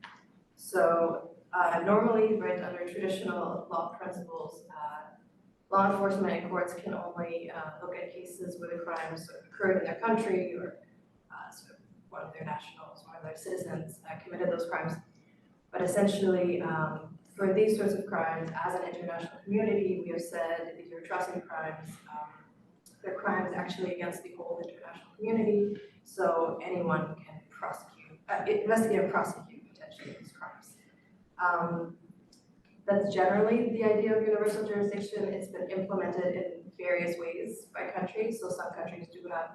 So normally, right, under traditional law principles, law enforcement and courts can only look at cases where the crimes sort of occurred in their country or sort of one of their nationals, one of their citizens committed those crimes. But essentially, for these sorts of crimes, as an international community, we have said these are atrocity crimes. They're crimes actually against the whole international community, so anyone can investigate and prosecute potentially these crimes. That's generally the idea of universal jurisdiction. It's been implemented in various ways by countries. So some countries do have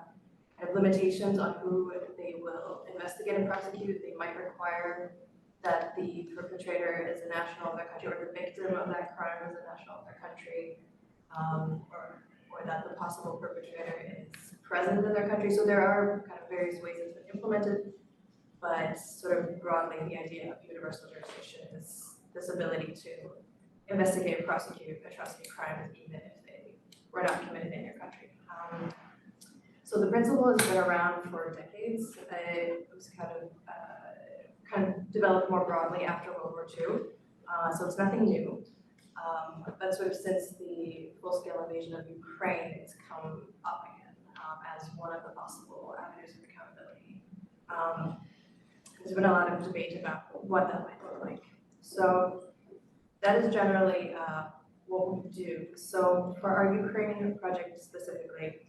kind of limitations on who they will investigate and prosecute. They might require that the perpetrator is a national of their country or the victim of that crime is a national of their country, or that the possible perpetrator is present in their country. So there are kind of various ways it's been implemented, but sort of broadly the idea of universal jurisdiction is this ability to investigate and prosecute atrocity crimes even if they were not committed in your country. So the principle has been around for decades. It was kind of developed more broadly after World War II. So it's nothing new. But sort of since the full-scale invasion of Ukraine, it's come up again as one of the possible avenues of accountability. There's been a lot of debate about what that might look like. So that is generally what we do. So for our Ukraine project specifically,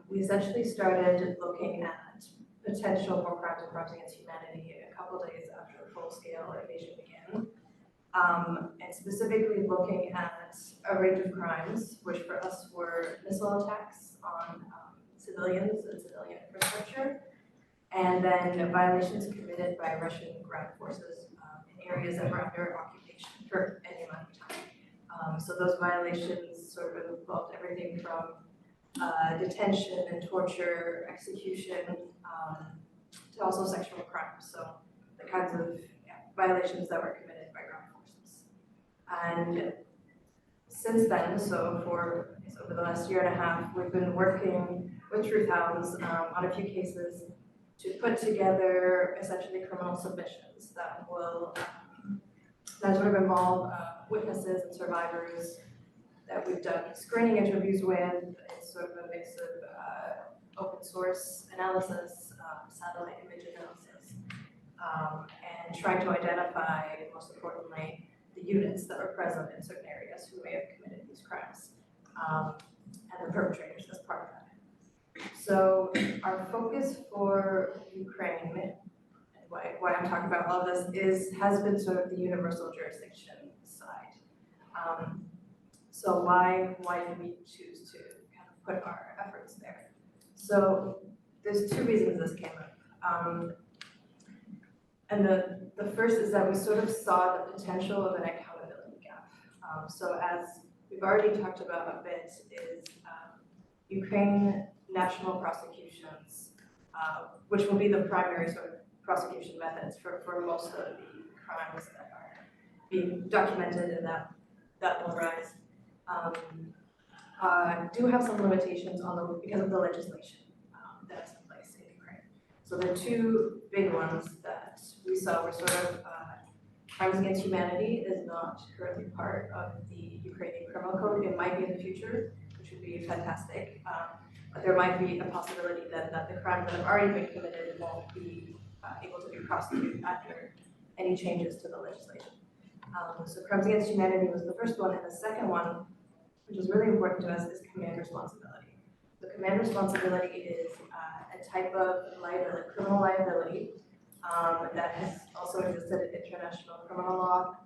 we essentially started looking at potential war crimes and crimes against humanity a couple days after the full-scale invasion began. And specifically looking at a range of crimes, which for us were missile attacks on civilians and civilian infrastructure, and then violations committed by Russian ground forces in areas that were under occupation for any amount of time. So those violations sort of involved everything from detention and torture, execution, to also sexual crimes. So the kinds of violations that were committed by ground forces. And since then, so for over the last year and a half, we've been working with Hounds on a few cases to put together essentially criminal submissions that will that sort of involve witnesses and survivors that we've done screening interviews with. It's sort of a mix of open source analysis, satellite image analysis, and trying to identify, most importantly, the units that were present in certain areas who may have committed these crimes, and the perpetrators as part of that. So our focus for Ukraine, and why I'm talking about all of this, has been sort of the universal jurisdiction side. So why did we choose to kind of put our efforts there? So there's two reasons this came up. And the first is that we sort of saw the potential of an accountability gap. So as we've already talked about a bit, is Ukraine national prosecutions, which will be the primary sort of prosecution methods for most of the crimes that are being documented and that will rise, do have some limitations because of the legislation that's in place in Ukraine. So the two big ones that we saw were sort of crimes against humanity is not currently part of the Ukrainian criminal code. It might be in the future, which would be fantastic. But there might be a possibility that the crimes that have already been committed won't be able to be prosecuted after any changes to the legislation. So crimes against humanity was the first one, and the second one, which is really important to us, is command responsibility. So command responsibility is a type of liability, criminal liability, that has also existed in international criminal law,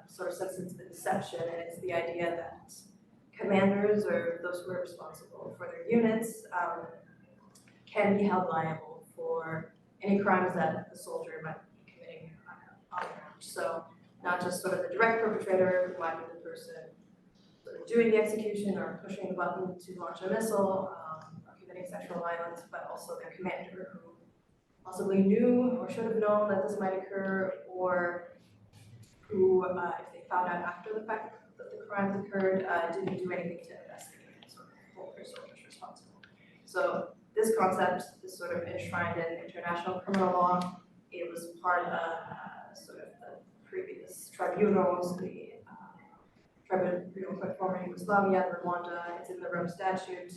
sort of since its inception, and it's the idea that commanders or those who are responsible for their units can be held liable for any crimes that a soldier might be committing on the ground. So not just sort of the direct perpetrator, who might be the person sort of doing the execution or pushing the button to launch a missile, or committing sexual violence, but also their commander, who possibly knew or should have known that this might occur, or who, if they found out after the fact that the crimes occurred, didn't do anything to investigate and sort of hold their soldiers responsible. So this concept is sort of enshrined in international criminal law. It was part of sort of the previous tribunals, the Tribunal for former Yugoslavia, Rwanda, it's in the Rome Statute,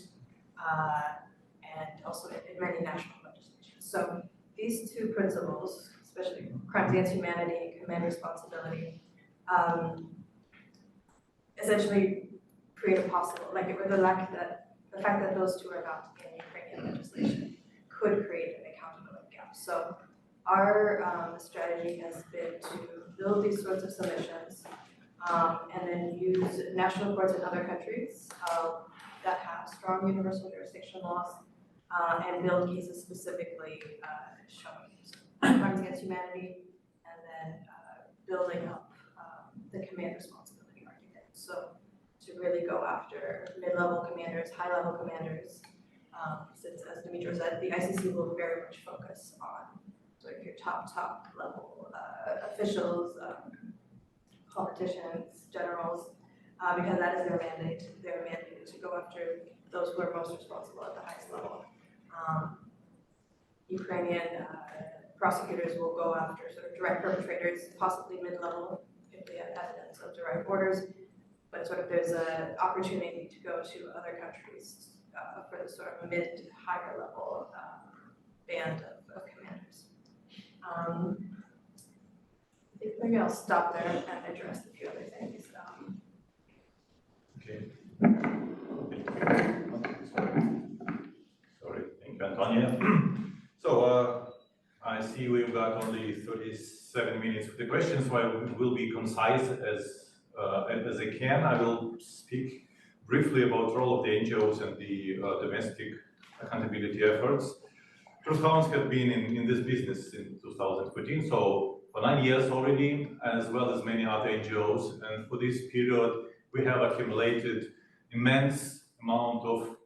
and also in many national legislation. So these two principles, especially crimes against humanity and command responsibility, essentially create a possible, like the fact that those two are not in Ukrainian legislation could create an accountability gap. So our strategy has been to build these sorts of submissions and then use national courts in other countries that have strong universal jurisdiction laws and build cases specifically showing crimes against humanity and then building up the command responsibility argument. So to really go after mid-level commanders, high-level commanders, since as Dimitri said, the ICC will very much focus on sort of your top level officials, politicians, generals, because that is their mandate. Their mandate to go after those who are most responsible at the highest level. Ukrainian prosecutors will go after sort of direct perpetrators, possibly mid-level, if they have evidence of direct orders. But sort of there's an opportunity to go to other countries for the sort of mid to higher level band of commanders. I think maybe I'll stop there and address a few other things. Okay. Sorry, thank you, Antonia. So I see we've got only 37 minutes for the questions, so I will be concise as I can. I will speak briefly about the role of the NGOs and the domestic accountability efforts. Hounds have been in this business since 2014, so for 9 years already, as well as many other NGOs. And for this period, we have accumulated immense amount of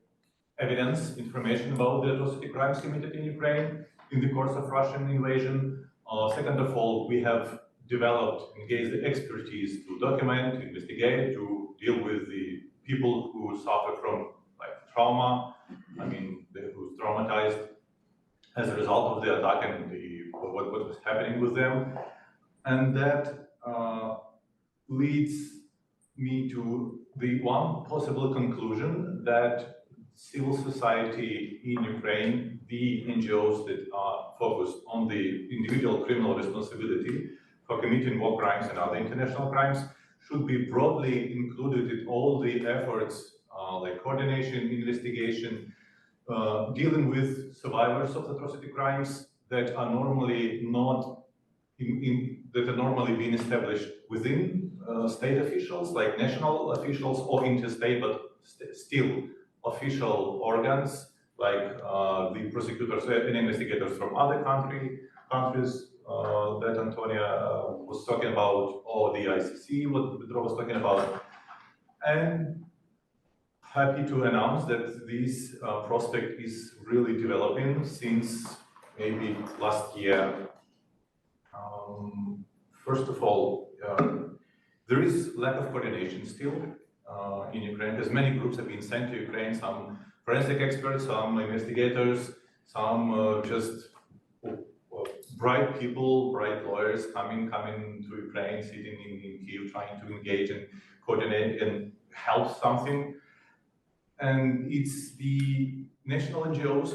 evidence, information about the atrocity crimes committed in Ukraine in the course of Russian invasion. Second of all, we have developed, engaged the expertise to document, to investigate, to deal with the people who suffer from trauma, who's traumatized as a result of the attack and what was happening with them. And that leads me to the one possible conclusion that civil society in Ukraine, the NGOs that are focused on the individual criminal responsibility for committing war crimes and other international crimes, should be broadly included in all the efforts like coordination, investigation, dealing with survivors of atrocity crimes that are normally not that are normally being established within state officials, like national officials, or interstate, but still official organs, like the prosecutors and investigators from other countries that Antonia was talking about, or the ICC, what Pedro was talking about. And happy to announce that this prospect is really developing since maybe last year. First of all, there is lack of coordination still in Ukraine, because many groups have been sent to Ukraine, some forensic experts, some investigators, some just bright people, bright lawyers coming to Ukraine, sitting in Kyiv, trying to engage and coordinate and help something. And it's the national NGOs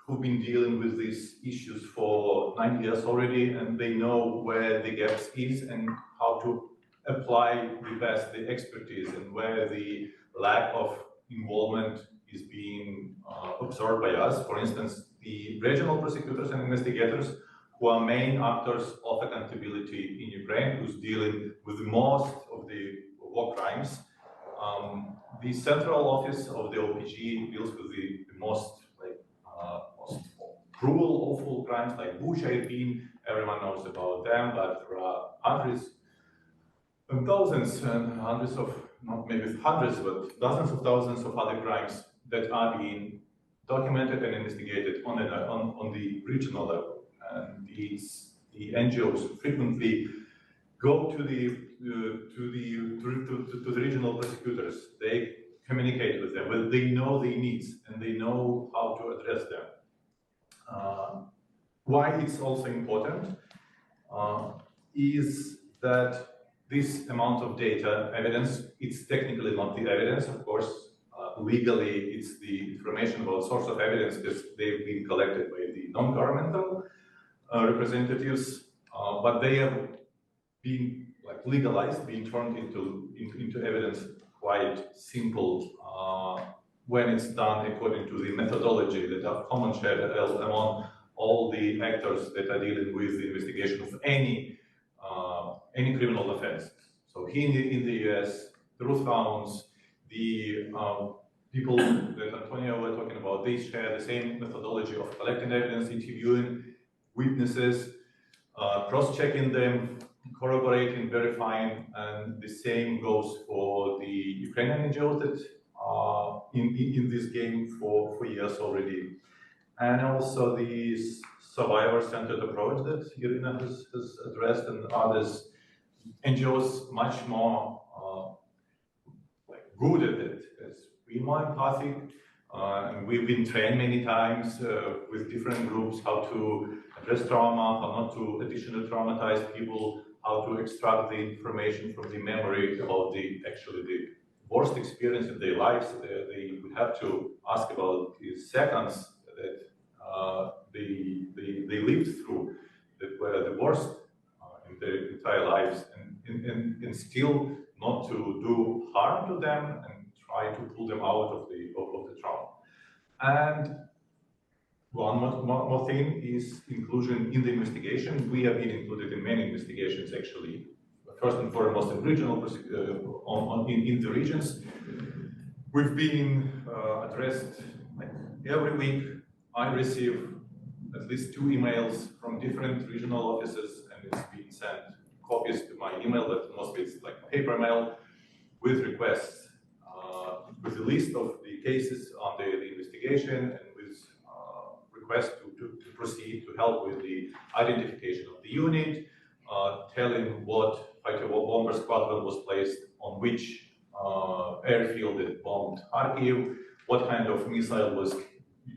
who've been dealing with these issues for 9 years already, and they know where the gaps is and how to apply the best the expertise, and where the lack of involvement is being observed by us. For instance, the regional prosecutors and investigators who are main actors of accountability in Ukraine, who's dealing with most of the war crimes. The central office of the OPG deals with the most cruel, awful crimes like Bucha, Irpin. Everyone knows about them, but there are hundreds and thousands and hundreds of, not maybe hundreds, but dozens of thousands of other crimes that are being documented and investigated on the regional level. And the NGOs frequently go to the regional prosecutors. They communicate with them, but they know their needs and they know how to address them. Why it's also important is that this amount of data, evidence, it's technically not the evidence, of course. Legally, it's the information about source of evidence because they've been collected by the non-governmental representatives, but they have been legalized, being turned into evidence quite simple when it's done according to the methodology that are common shared among all the actors that are dealing with the investigation of any criminal offense. So here in the US, the Hounds, the people that Antonio were talking about, they share the same methodology of collecting evidence, interviewing witnesses, cross-checking them, corroborating, verifying, and the same goes for the Ukrainian NGOs that are in this game for years already. And also the survivor-centered approach that Irina has addressed, and others, NGOs much more good at it, as we more empathic, and we've been trained many times with different groups how to address trauma, how not to additionally traumatize people, how to extract the information from the memory about the worst experience in their lives. They would have to ask about the seconds that they lived through that were the worst in their entire lives, and still not to do harm to them and try to pull them out of the trauma. And one more thing is inclusion in the investigation. We have been included in many investigations, actually. First and foremost, in regional in the regions. We've been addressed every week. I receive at least 2 emails from different regional offices, and it's being sent copies to my email, but mostly it's like paper mail with requests, with a list of the cases on the investigation, and with requests to proceed to help with the identification of the unit, telling what fighter bomber squadron was placed on which airfield that bombed Kharkiv, what kind of missile was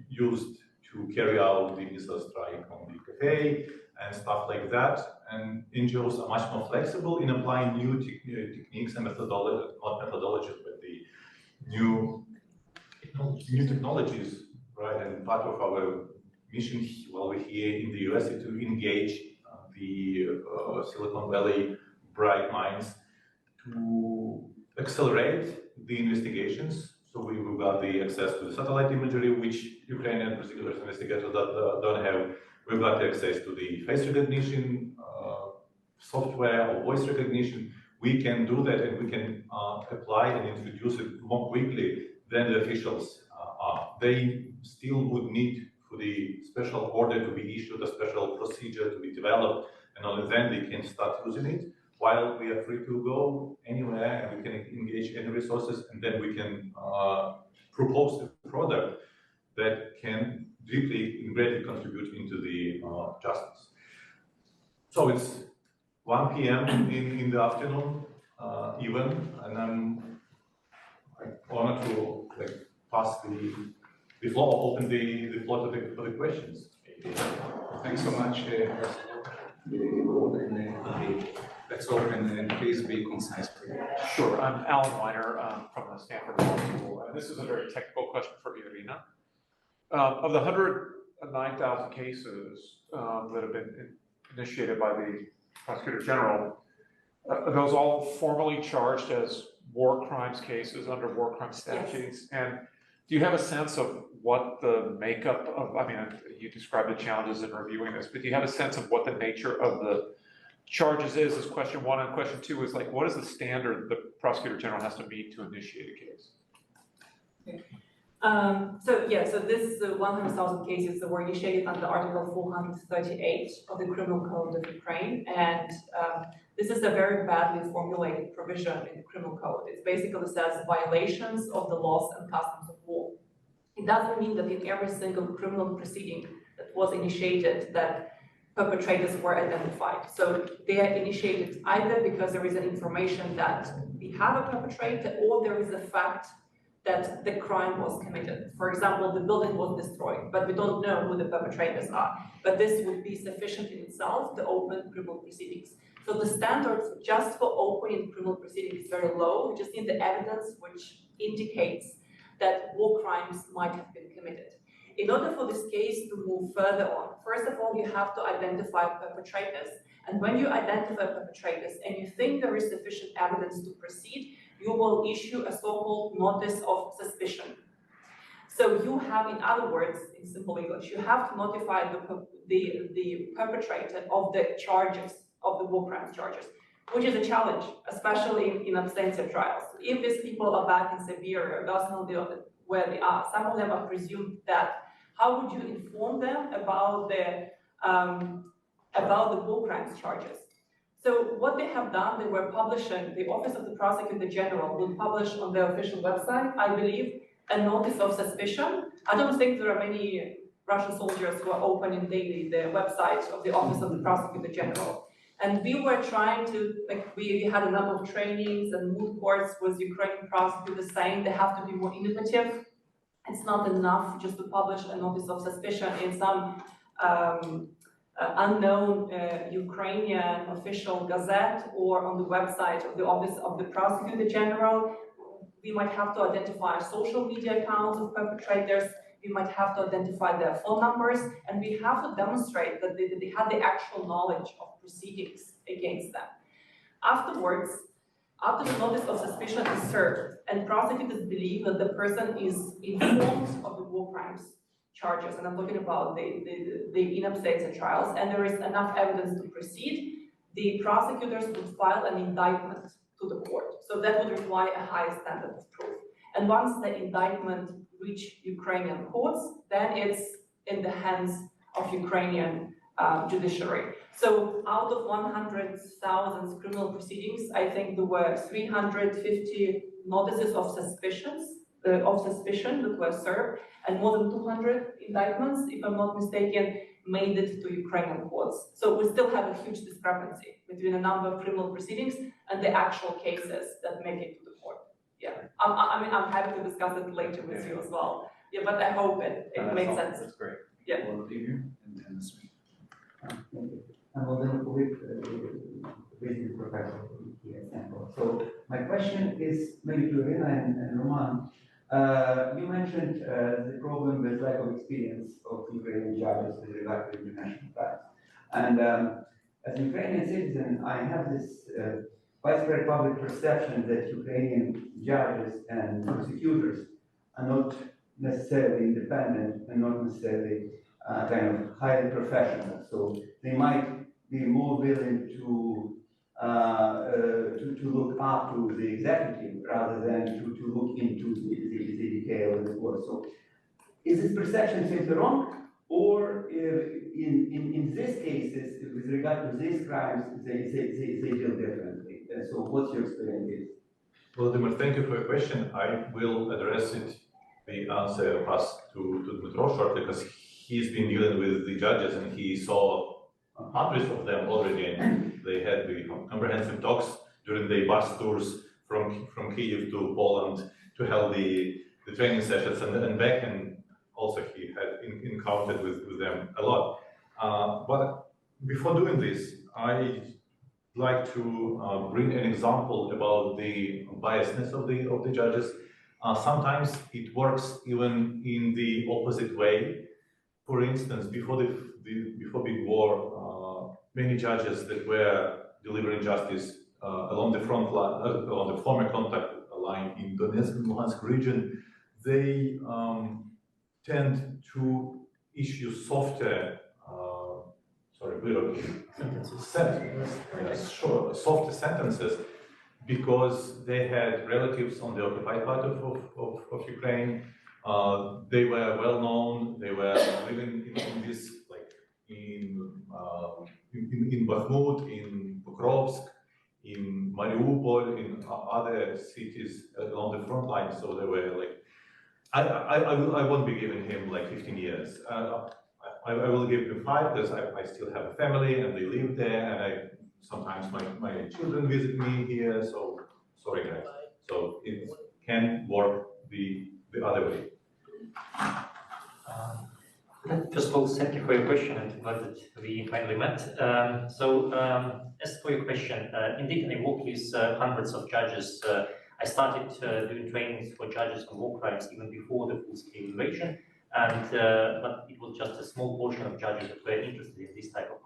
used to carry out the missile strike on the cafe, and stuff like that. And NGOs are much more flexible in applying new techniques and methodologies, not methodologies, but the new technologies, right? And part of our mission while we're here in the US is to engage the Silicon Valley bright minds to accelerate the investigations. So we've got the access to the satellite imagery, which Ukrainian prosecutors and investigators don't have. We've got the access to the face recognition software or voice recognition. We can do that, and we can apply and introduce it more quickly than the officials are. They still would need for the special order to be issued, a special procedure to be developed, and only then they can start using it. While we are free to go anywhere and we can engage any resources, and then we can propose a product that can deeply and greatly contribute into the justice. So it's 1 p.m. in the afternoon, even, and I'm honored to pass the floor, open the floor for the questions. Thanks so much. Let's open and please be concise. Sure, I'm Alan Weiner from the Stanford Law School, and this is a very technical question for Irina. Of the 109,000 cases that have been initiated by the Prosecutor General, are those all formally charged as war crimes cases under war crime statutes? Yes. And do you have a sense of what the makeup of, I mean, you described the challenges in reviewing this, but do you have a sense of what the nature of the charges is question one, and question two is like, what is the standard the prosecutor general has to meet to initiate a case? So this 100,000 cases that were initiated under Article 438 of the Criminal Code of Ukraine, and this is a very badly formulated provision in the Criminal Code. It basically says violations of the laws and customs of war. It doesn't mean that in every single criminal proceeding that was initiated that perpetrators were identified. So they are initiated either because there is an information that we have a perpetrator, or there is a fact that the crime was committed. For example, the building was destroyed, but we don't know who the perpetrators are. But this would be sufficient in itself to open criminal proceedings. So the standards just for opening criminal proceedings is very low. We just need the evidence which indicates that war crimes might have been committed. In order for this case to move further on, first of all, you have to identify perpetrators. And when you identify perpetrators and you think there is sufficient evidence to proceed, you will issue a so-called notice of suspicion. So you have, in other words, in simple English, you have to notify the perpetrator of the charges, of the war crime charges, which is a challenge, especially in absentia trials. If these people are back in Siberia, doesn't know where they are, some of them are presumed dead. How would you inform them about the war crimes charges? So what they have done, they were publishing, the Office of the Prosecutor General will publish on their official website, I believe, a notice of suspicion. I don't think there are many Russian soldiers who are opening daily the website of the Office of the Prosecutor General. And we were trying to, we had a number of trainings and moot courts with Ukrainian prosecutors saying they have to be more innovative. It's not enough just to publish a notice of suspicion in some unknown Ukrainian official gazette or on the website of the Office of the Prosecutor General. We might have to identify social media accounts of perpetrators. We might have to identify their phone numbers, and we have to demonstrate that they had the actual knowledge of proceedings against them. Afterwards, after the notice of suspicion is served, and prosecutors believe that the person is informed of the war crimes charges, and I'm talking about the in absentia trials, and there is enough evidence to proceed, the prosecutors would file an indictment to the court. So that would require a higher standard of proof. And once the indictment reaches Ukrainian courts, then it's in the hands of Ukrainian judiciary. So out of 100,000 criminal proceedings, I think there were 350 notices of suspicion that were served, and more than 200 indictments, if I'm not mistaken, made it to Ukrainian courts. So we still have a huge discrepancy between a number of criminal proceedings and the actual cases that make it to the court. Yeah, I'm happy to discuss it later with you as well. Yeah, but I hope it makes sense. That's great. Yeah. I'm Volodymyr Kubik, visiting professor here at Stanford. So my question is maybe to Irina and Roman. You mentioned the problem with lack of experience of Ukrainian judges with regard to international crimes. And as a Ukrainian citizen, I have this widespread public perception that Ukrainian judges and prosecutors are not necessarily independent and not necessarily kind of highly professional. So they might be more willing to look up to the executive rather than to look into the detail of the court. So is this perception simply wrong? Or in these cases, with regard to these crimes, they deal differently? And so what's your experience? Volodymyr, thank you for your question. I will address the answer pass to Dmytro shortly, because he's been dealing with the judges and he saw hundreds of them already, and they had the comprehensive talks during the bus tours from Kyiv to Poland to help the training sessions and back, and also he had encountered with them a lot. But before doing this, I'd like to bring an example about the biasness of the judges. Sometimes it works even in the opposite way. For instance, before big war, many judges that were delivering justice along the front line, along the former contact line in Donetsk and Luhansk region, they tend to issue softer, softer sentences because they had relatives on the occupied part of Ukraine. They were well known. They were living in this, like in Bakhmut, in Pokrovsk, in Mariupol, in other cities along the front line. So they were like, I won't be giving him like 15 years. I will give him 5 because I still have a family and they live there, and sometimes my children visit me here. So sorry guys. So it can work the other way. First of all, thank you for your question and glad that we finally met. As for your question, indeed, I work with hundreds of judges. I started doing trainings for judges on war crimes even before the full-scale invasion, and but it was just a small portion of judges that were interested in this type of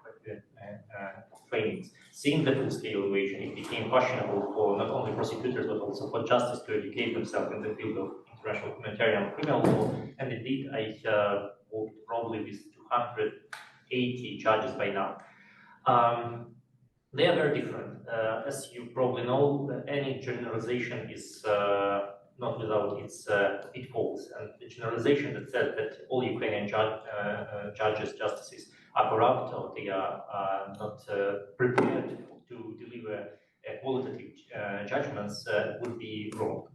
trainings. Seeing the full-scale invasion, it became fashionable for not only prosecutors but also for justice to educate themselves in the field of international humanitarian and criminal law. And indeed, I worked probably with 280 judges by now. They are very different. As you probably know, any generalization is not without its pitfalls. And the generalization that says that all Ukrainian judges, justices are corrupt or they are not prepared to deliver qualitative judgments would be wrong.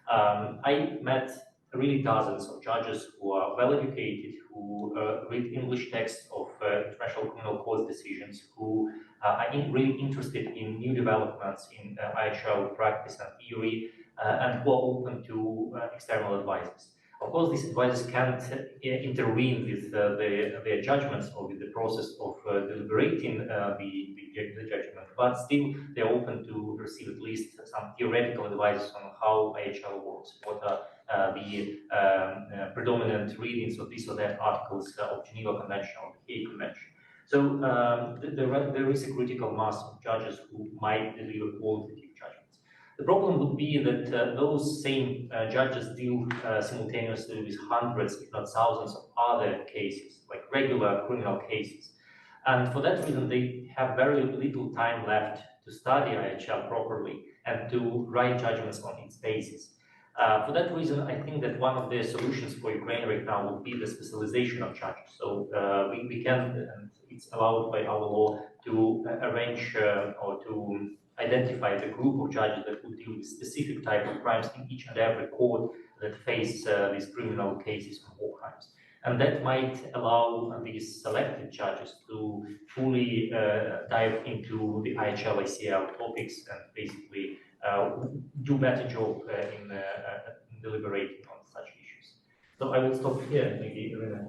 I met really dozens of judges who are well educated, who read English texts of international criminal court decisions, who are really interested in new developments in IHL practice and theory, and who are open to external advices. Of course, these advisors can't intervene with their judgments or with the process of deliberating the judgment, but still they're open to receive at least some theoretical advice on how IHL works, what are the predominant readings of this or that articles of Geneva Convention or the Hague Convention. So there is a critical mass of judges who might deliver qualitative judgments. The problem would be that those same judges deal simultaneously with hundreds, if not thousands, of other cases, like regular criminal cases. And for that reason, they have very little time left to study IHL properly and to write judgments on its basis. For that reason, I think that one of the solutions for Ukraine right now would be the specialization of judges. So we can, and it's allowed by our law, to arrange or to identify the group of judges that would deal with specific type of crimes in each and every court that face these criminal cases of war crimes. And that might allow these selected judges to fully dive into the IHL ICL topics and basically do better job in deliberating on such issues. So I will stop here, maybe Irina.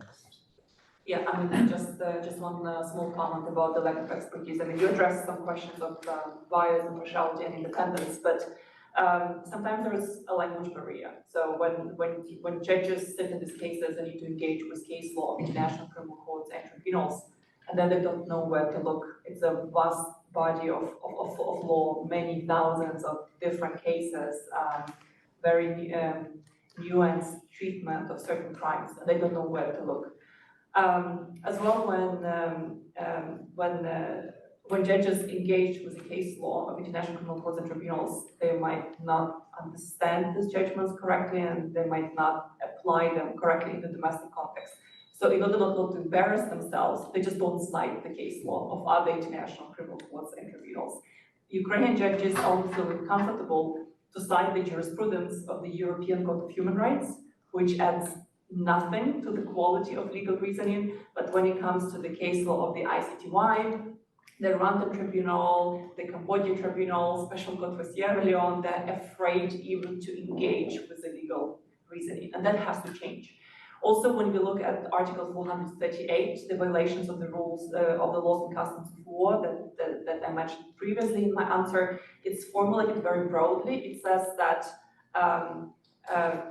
Yeah, I mean, just one small comment about the lack of expertise. I mean, you addressed some questions of bias, impartiality, and independence, but sometimes there is a language barrier. So when judges sit in these cases, they need to engage with case law, international criminal courts, and tribunals, and then they don't know where to look. It's a vast body of law, many thousands of different cases, very nuanced treatment of certain crimes, and they don't know where to look. As well, when judges engage with the case law of international criminal courts and tribunals, they might not understand these judgments correctly, and they might not apply them correctly in the domestic context. So in order not to embarrass themselves, they just don't cite the case law of other international criminal courts and tribunals. Ukrainian judges only feel comfortable to cite the jurisprudence of the European Court of Human Rights, which adds nothing to the quality of legal reasoning, but when it comes to the case law of the ICTY, the Rwanda Tribunal, the Cambodia Tribunal, Special Court for Sierra Leone, they're afraid even to engage with the legal reasoning, and that has to change. Also, when we look at Article 438, the violations of the rules of the laws and customs of war that I mentioned previously in my answer, it's formulated very broadly. It says that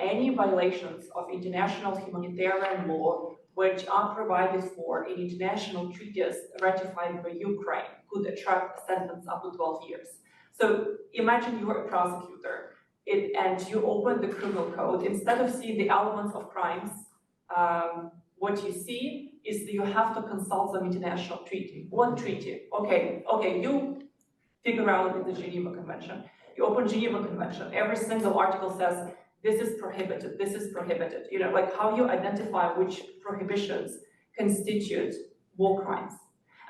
any violations of international humanitarian law which are provided for in international treaties ratified by Ukraine could attract a sentence up to 12 years. So imagine you're a prosecutor and you open the criminal code, instead of seeing the elements of crimes, what you see is that you have to consult some international treaty. What treaty? Okay, you figure out the Geneva Convention. You open Geneva Convention, every single article says, this is prohibited, this is prohibited. You know, like how you identify which prohibitions constitute war crimes.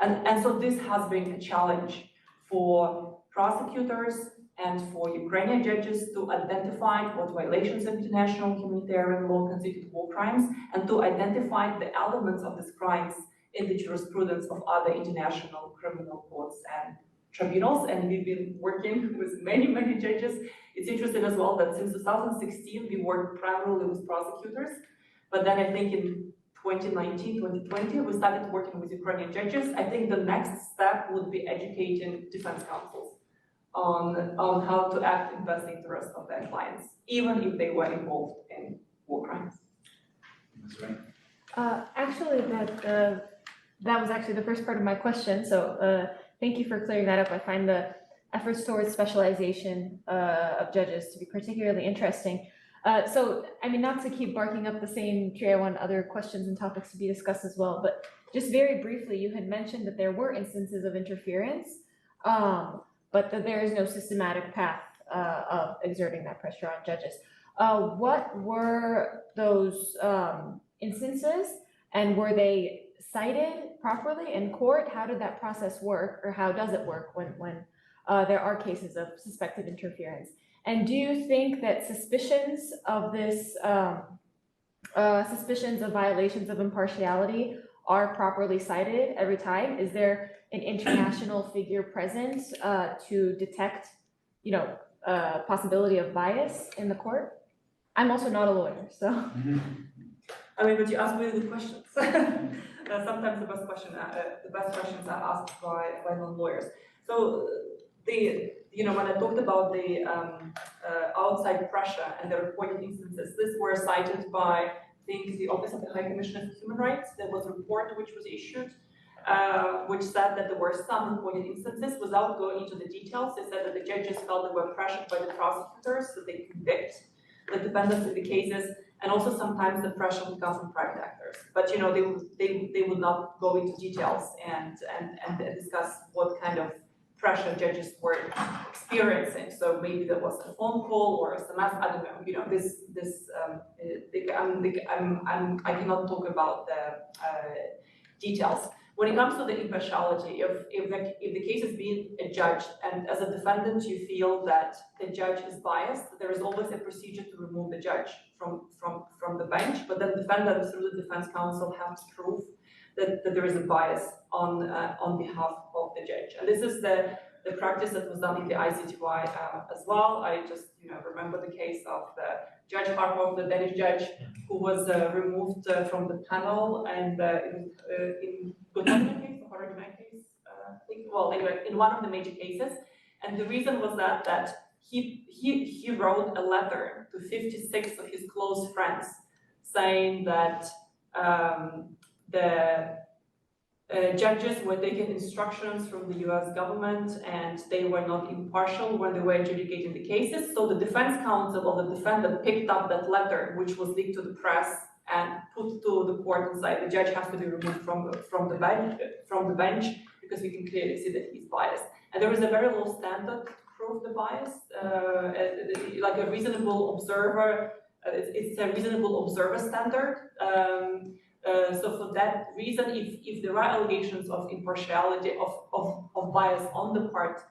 And so this has been a challenge for prosecutors and for Ukrainian judges to identify what violations of international humanitarian law constitute war crimes, and to identify the elements of these crimes in the jurisprudence of other international criminal courts and tribunals. And we've been working with many, many judges. It's interesting as well that since 2016, we worked primarily with prosecutors, but then I think in 2019, 2020, we started working with Ukrainian judges. I think the next step would be educating defense counsels on how to act in best interest of their clients, even if they were involved in war crimes. That's right. Actually, that was actually the first part of my question. So thank you for clearing that up. I find the efforts towards specialization of judges to be particularly interesting. So, I mean, not to keep barking up the same tree, I want other questions and topics to be discussed as well, but just very briefly, you had mentioned that there were instances of interference, but that there is no systematic path of exerting that pressure on judges. What were those instances, and were they cited properly in court? How did that process work, or how does it work when there are cases of suspected interference? And do you think that suspicions of this, suspicions of violations of impartiality are properly cited every time? Is there an international figure present to detect, you know, possibility of bias in the court? I'm also not a lawyer, so. I mean, but you ask really good questions. Sometimes the best questions are asked by non-lawyers. So when I talked about the outside pressure and the reported instances, these were cited by, I think, the Office of the High Commissioner for Human Rights. There was a report which was issued, which said that there were some reported instances. Without going into the details, they said that the judges felt they were pressured by the prosecutors, so they convict the defendants in the cases, and also sometimes the pressure would come from private actors. But they would not go into details and discuss what kind of pressure judges were experiencing. So maybe there was a phone call or SMS. I don't know. I cannot talk about the details. When it comes to the impartiality, if the case is being adjudged, and as a defendant you feel that the judge is biased, there is always a procedure to remove the judge from the bench. But then the defendant, through the defense counsel, have to prove that there is a bias on behalf of the judge. And this is the practice that was done in the ICTY as well. I just remember the case of the Judge Harkov, the Danish judge, who was removed from the panel, and in Gothamina case, the Horror case, in one of the major cases. And the reason was that he wrote a letter to 56 of his close friends saying that the judges were taking instructions from the US government and they were not impartial when they were adjudicating the cases. So the defense counsel of the defendant picked up that letter, which was leaked to the press, and put to the court and said the judge has to be removed from the bench because we can clearly see that he's biased. And there is a very low standard to prove the bias, like a reasonable observer. It's a reasonable observer standard. So for that reason, if there are allegations of impartiality, of bias on the part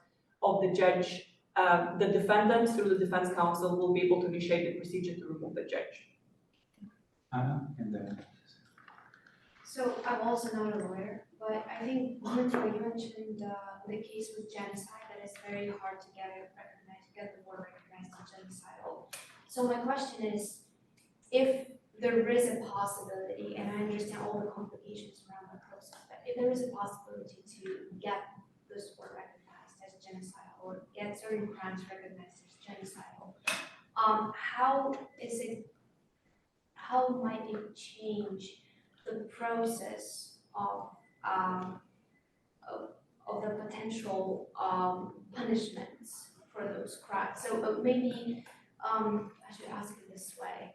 of the judge, the defendant, through the defense counsel, will be able to initiate the procedure to remove the judge. And then. So I'm also not a lawyer, but I think Dmitry, you mentioned the case with genocide, that it's very hard to get the word recognized as genocidal. So my question is, if there is a possibility, and I understand all the complications around the process, but if there is a possibility to get this word recognized as genocidal, or get certain crimes recognized as genocidal, how might it change the process of the potential punishments for those crimes? So maybe I should ask it this way.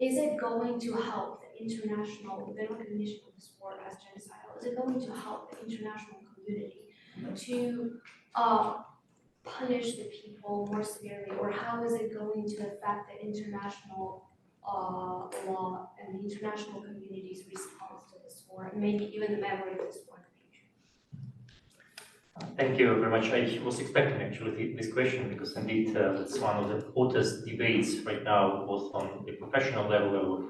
Is it going to help the recognition of this war as genocidal? Is it going to help the international community to punish the people more severely, or how is it going to affect the international law and the international community's response to this war, and maybe even the memory of this war in the future? Thank you very much. I was expecting actually this question because indeed it's one of the hottest debates right now, both on the professional level of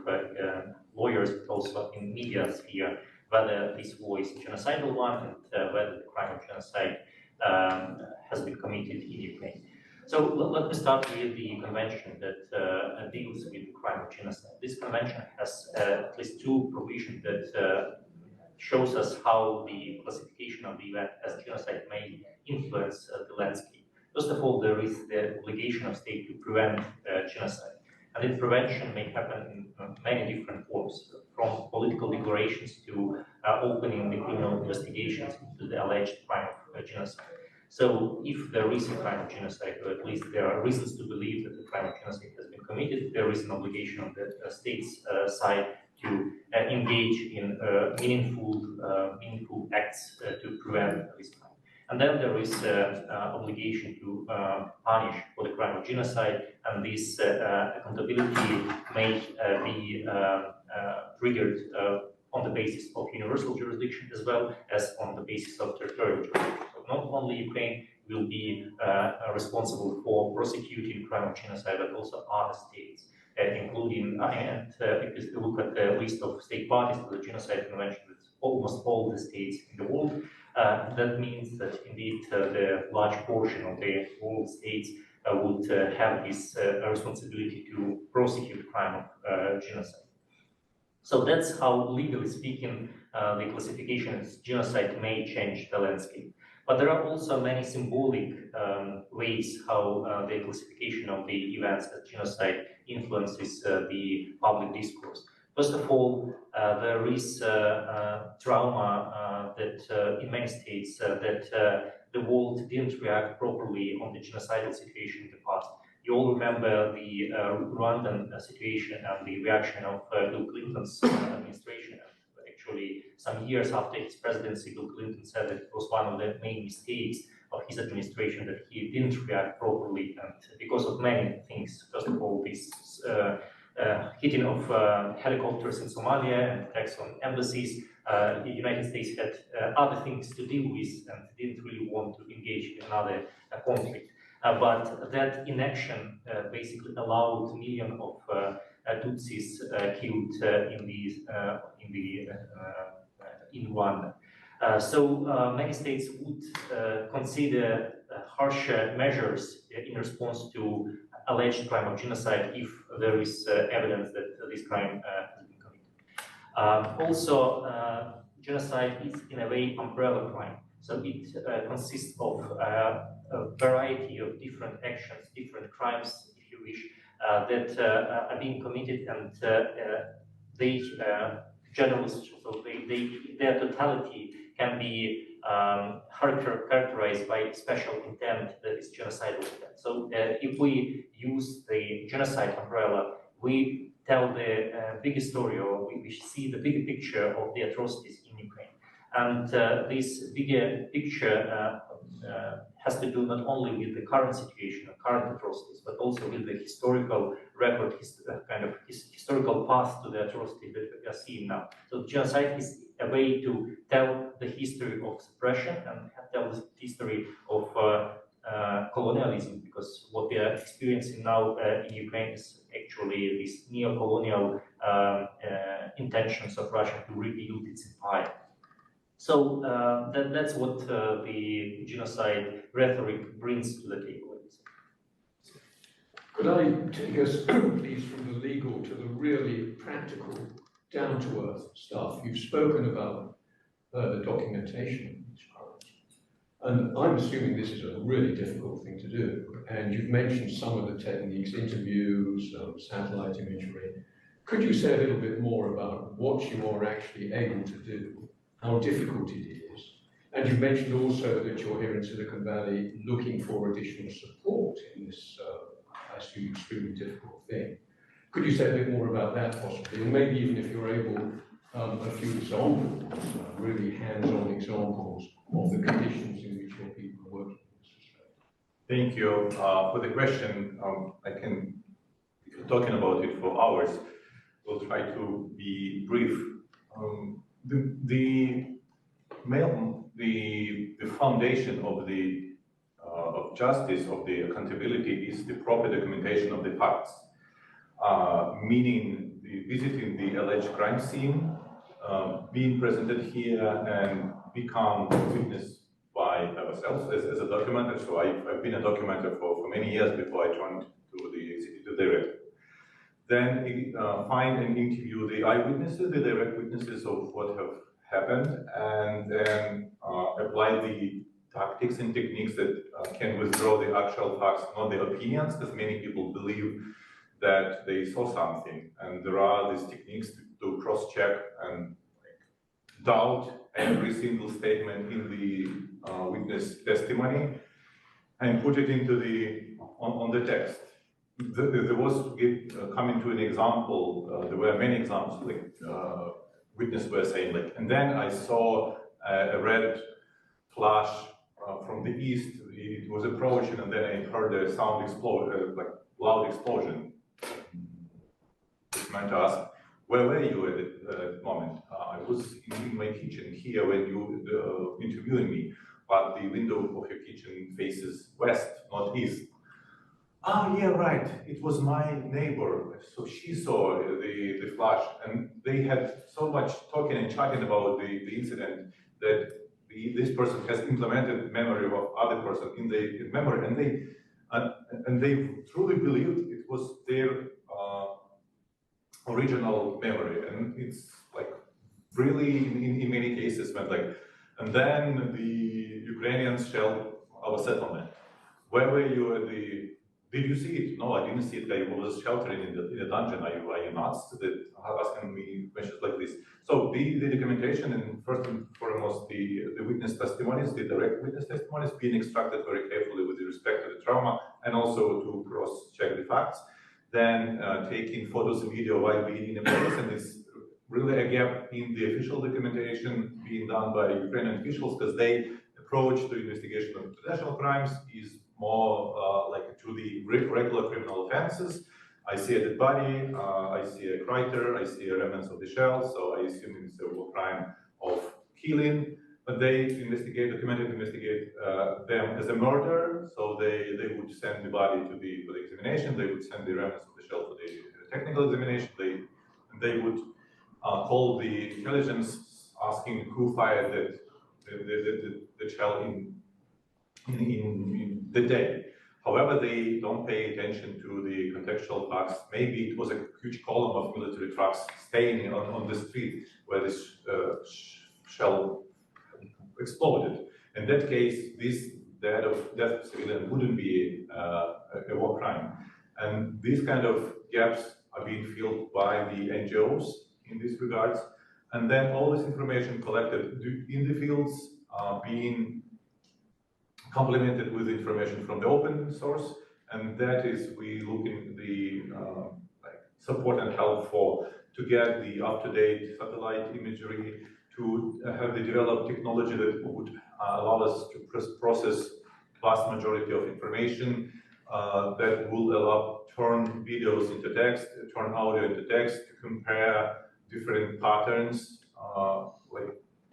lawyers, but also in media sphere, whether this war is a genocidal one and whether the crime of genocide has been committed in Ukraine. So let me start with the convention that deals with the crime of genocide. This convention has at least two provisions that shows us how the classification of the event as genocide may influence the landscape. First of all, there is the obligation of state to prevent genocide. And this prevention may happen in many different forms, from political declarations to opening the criminal investigations into the alleged crime of genocide. So if there is a crime of genocide, or at least there are reasons to believe that the crime of genocide has been committed, there is an obligation on the state's side to engage in meaningful acts to prevent this crime. And then there is obligation to punish for the crime of genocide, and this accountability may be triggered on the basis of universal jurisdiction as well as on the basis of territorial jurisdiction. So not only Ukraine will be responsible for prosecuting crime of genocide, but also other states, including, if you look at the list of state parties to the Genocide Convention, it's almost all the states in the world. That means that indeed the large portion of the world states would have this responsibility to prosecute crime of genocide. So that's how, legally speaking, the classification as genocide may change the landscape. But there are also many symbolic ways how the classification of the events as genocide influences the public discourse. First of all, there is trauma that in many states that the world didn't react properly on the genocidal situation in the past. You all remember the Rwandan situation and the reaction of Bill Clinton's administration. Actually, some years after his presidency, Bill Clinton said that it was one of the main mistakes of his administration that he didn't react properly, and because of many things. First of all, this hitting of helicopters in Somalia and attacks on embassies. The United States had other things to deal with and didn't really want to engage in another conflict. But that inaction basically allowed millions of Tutsis killed in Rwanda. So many states would consider harsher measures in response to alleged crime of genocide if there is evidence that this crime has been committed. Also, genocide is in a way umbrella crime. So it consists of a variety of different actions, different crimes, if you wish, that are being committed, and they generally, so their totality can be characterized by special intent that is genocidal intent. So if we use the genocide umbrella, we tell the bigger story, or we see the bigger picture of the atrocities in Ukraine. And this bigger picture has to do not only with the current situation, current atrocities, but also with the historical record, historical path to the atrocities that we are seeing now. So genocide is a way to tell the history of suppression and tell the history of colonialism, because what we are experiencing now in Ukraine is actually these neo-colonial intentions of Russia to rebuild its empire. So that's what the genocide rhetoric brings to the table. Could I take us, please, from the legal to the really practical, down-to-earth stuff? You've spoken about the documentation of these crimes. And I'm assuming this is a really difficult thing to do. And you've mentioned some of the techniques, interviews, satellite imagery. Could you say a little bit more about what you are actually able to do, how difficult it is? And you mentioned also that you're here in Silicon Valley looking for additional support in this, as you extremely difficult thing. Could you say a bit more about that possibly? And maybe even if you're able, a few examples, really hands-on examples of the conditions in which your people are working in this respect. Thank you for the question. I can, if you're talking about it for hours, we'll try to be brief. The foundation of the of justice, of the accountability, is the proper documentation of the facts, meaning visiting the alleged crime scene, being presented here, and become witness by ourselves as a documenter. So I've been a documenter for many years before I joined to the executive director. Then find and interview the eyewitnesses, the direct witnesses of what have happened, and then apply the tactics and techniques that can withdraw the actual facts, not the opinions, because many people believe that they saw something, and there are these techniques to cross-check and doubt every single statement in the witness testimony and put it into on the text. There was, coming to an example, there were many examples, like witnesses were saying, like, and then I saw a red flash from the east, it was approaching, and then I heard a sound explosion, like loud explosion. This man to ask, where were you at that moment? I was in my kitchen here when you interviewing me, but the window of your kitchen faces west, not east. Ah, yeah, right. It was my neighbor. So she saw the flash, and they had so much talking and chatting about the incident that this person has implemented memory of other person in the memory, and they truly believed it was their original memory, and it's like really in many cases went like, and then the Ukrainians shelled our settlement. Where were you at the? Did you see it? No, I didn't see it. I was sheltering in the dungeon. Are you nuts? That asking me questions like this. So the documentation, and first and foremost the witness testimonies, the direct witness testimonies, being extracted very carefully with respect to the trauma, and also to cross-check the facts. Then taking photos and video while being in a place, and it's really a gap in the official documentation being done by Ukrainian officials, because they approach the investigation of international crimes is more like to the regular criminal offenses. I see a dead body, I see a crater, I see a remnants of the shell, so I assume it's a war crime of killing. But they investigate, investigate them as a murder, so they would send the body for the examination, they would send the remnants of the shell for the technical examination, they would call the intelligence asking who fired the shell in the day. However, they don't pay attention to the contextual facts. Maybe it was a huge column of military trucks staying on the street where this shell exploded. In that case, this death of civilian wouldn't be a war crime. And these kind of gaps are being filled by the NGOs in these regards. And then all this information collected in the fields being complemented with information from the open source, and that is we look in the support and help for to get the up-to-date satellite imagery, to have the developed technology that would allow us to process vast majority of information, that will allow turn videos into text, turn audio into text, to compare different patterns, like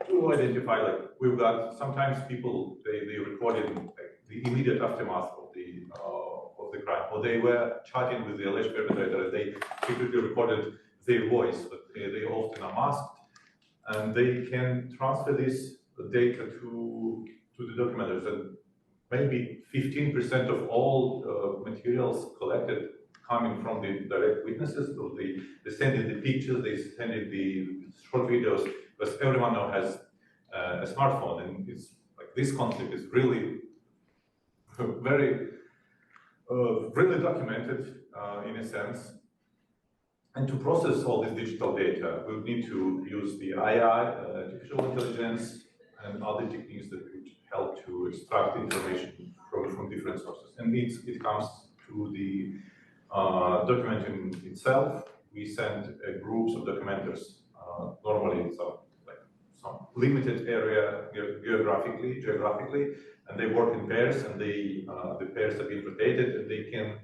to identify, like we've got sometimes people they recorded like, the immediate aftermath of the crime, or they were chatting with the alleged perpetrator, they secretly recorded their voice, but they often are masked, and they can transfer this data to the documenters, and maybe 15% of all materials collected coming from the direct witnesses, so they send in the pictures, they send in the short videos, because everyone now has a smartphone, and it's like this conflict is really very really documented in a sense. And to process all this digital data, we need to use the AI, artificial intelligence, and other techniques that would help to extract information from different sources. And it comes to the documenting itself. We send groups of documenters, normally in some limited area geographically, and they work in pairs, and the pairs have been rotated, and they can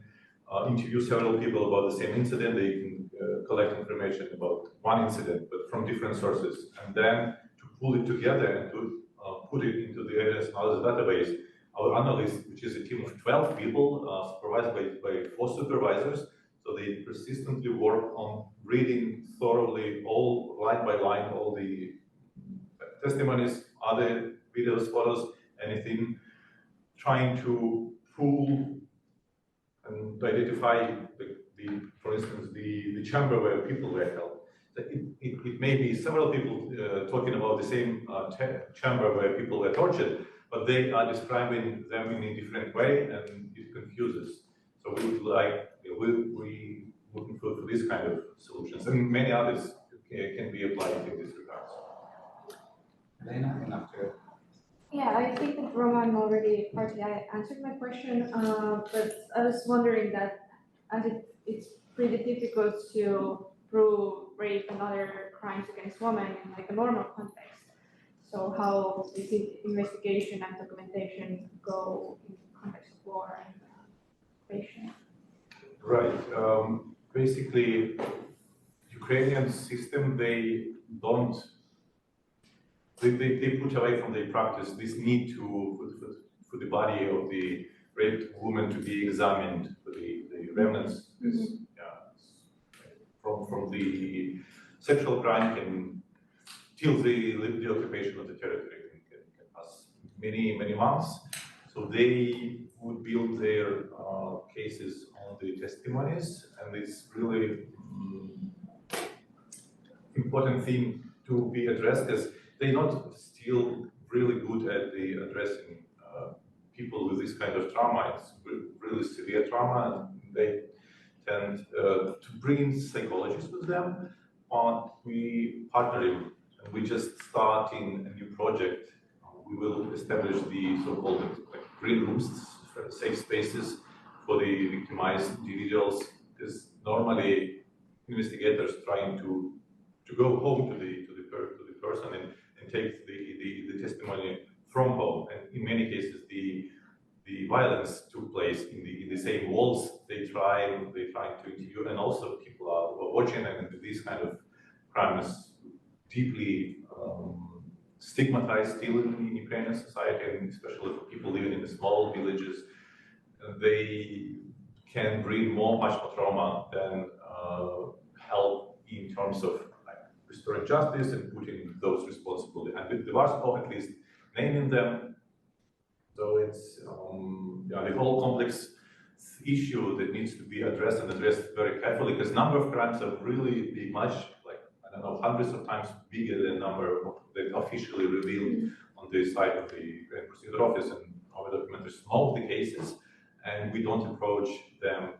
interview several people about the same incident. They can collect information about one incident, but from different sources, and then to pull it together and to put it into the evidence analysis database. Our analyst, which is a team of 12 people, supervised by 4 supervisors, so they persistently work on reading thoroughly, all line by line, all the testimonies, other videos, photos, anything, trying to pull and identify for instance, the chamber where people were held. So it may be several people talking about the same chamber where people were tortured, but they are describing them in a different way, and it confuses. So we would like, we looking for this kind of solutions, and many others can be applied in this regards. Elena, and after. Yeah, I think that Roman already partly answered my question, but I was wondering that as it's pretty difficult to prove rape and other crimes against women in like a normal context. So how does investigation and documentation go in the context of war and occupation? Right. Basically, Ukrainian system, they don't. They put away from their practice this need for the body of the raped woman to be examined for the remnants. From the sexual crime till the occupation of the territory can pass many months. So they would build their cases on the testimonies, and it's really important thing to be addressed, because they're not still really good at the addressing people with this kind of trauma. It's really severe trauma, and they tend to bring psychologists with them. We partnering, and we just starting a new project. We will establish the so-called green rooms, safe spaces for the victimized individuals, because normally investigators trying to go home to the person and take the testimony from home, and in many cases the violence took place in the same walls. They try to interview, and also people are watching, and these kind of crimes deeply stigmatized still in Ukrainian society, and especially for people living in the small villages. They can bring much more trauma than help in terms of restoring justice and putting those responsible. And with the Warsaw, at least naming them. So it's the whole complex issue that needs to be addressed, and addressed very carefully, because number of crimes are really big, much, like, I don't know, hundreds of times bigger than number that officially revealed on the side of the Grand Prosecutor Office, and our documenters know the cases, and we don't approach them,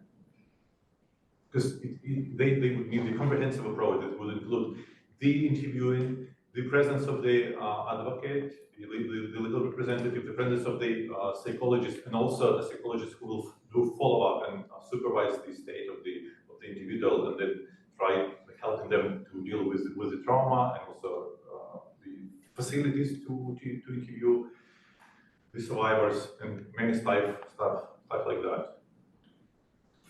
because they would need the comprehensive approach that would include the interviewing, the presence of the advocate, the legal representative, the presence of the psychologist, and also a psychologist who will do follow-up and supervise the state of the individual, and then try helping them to deal with the trauma, and also the facilities to interview the survivors, and many stuff like that.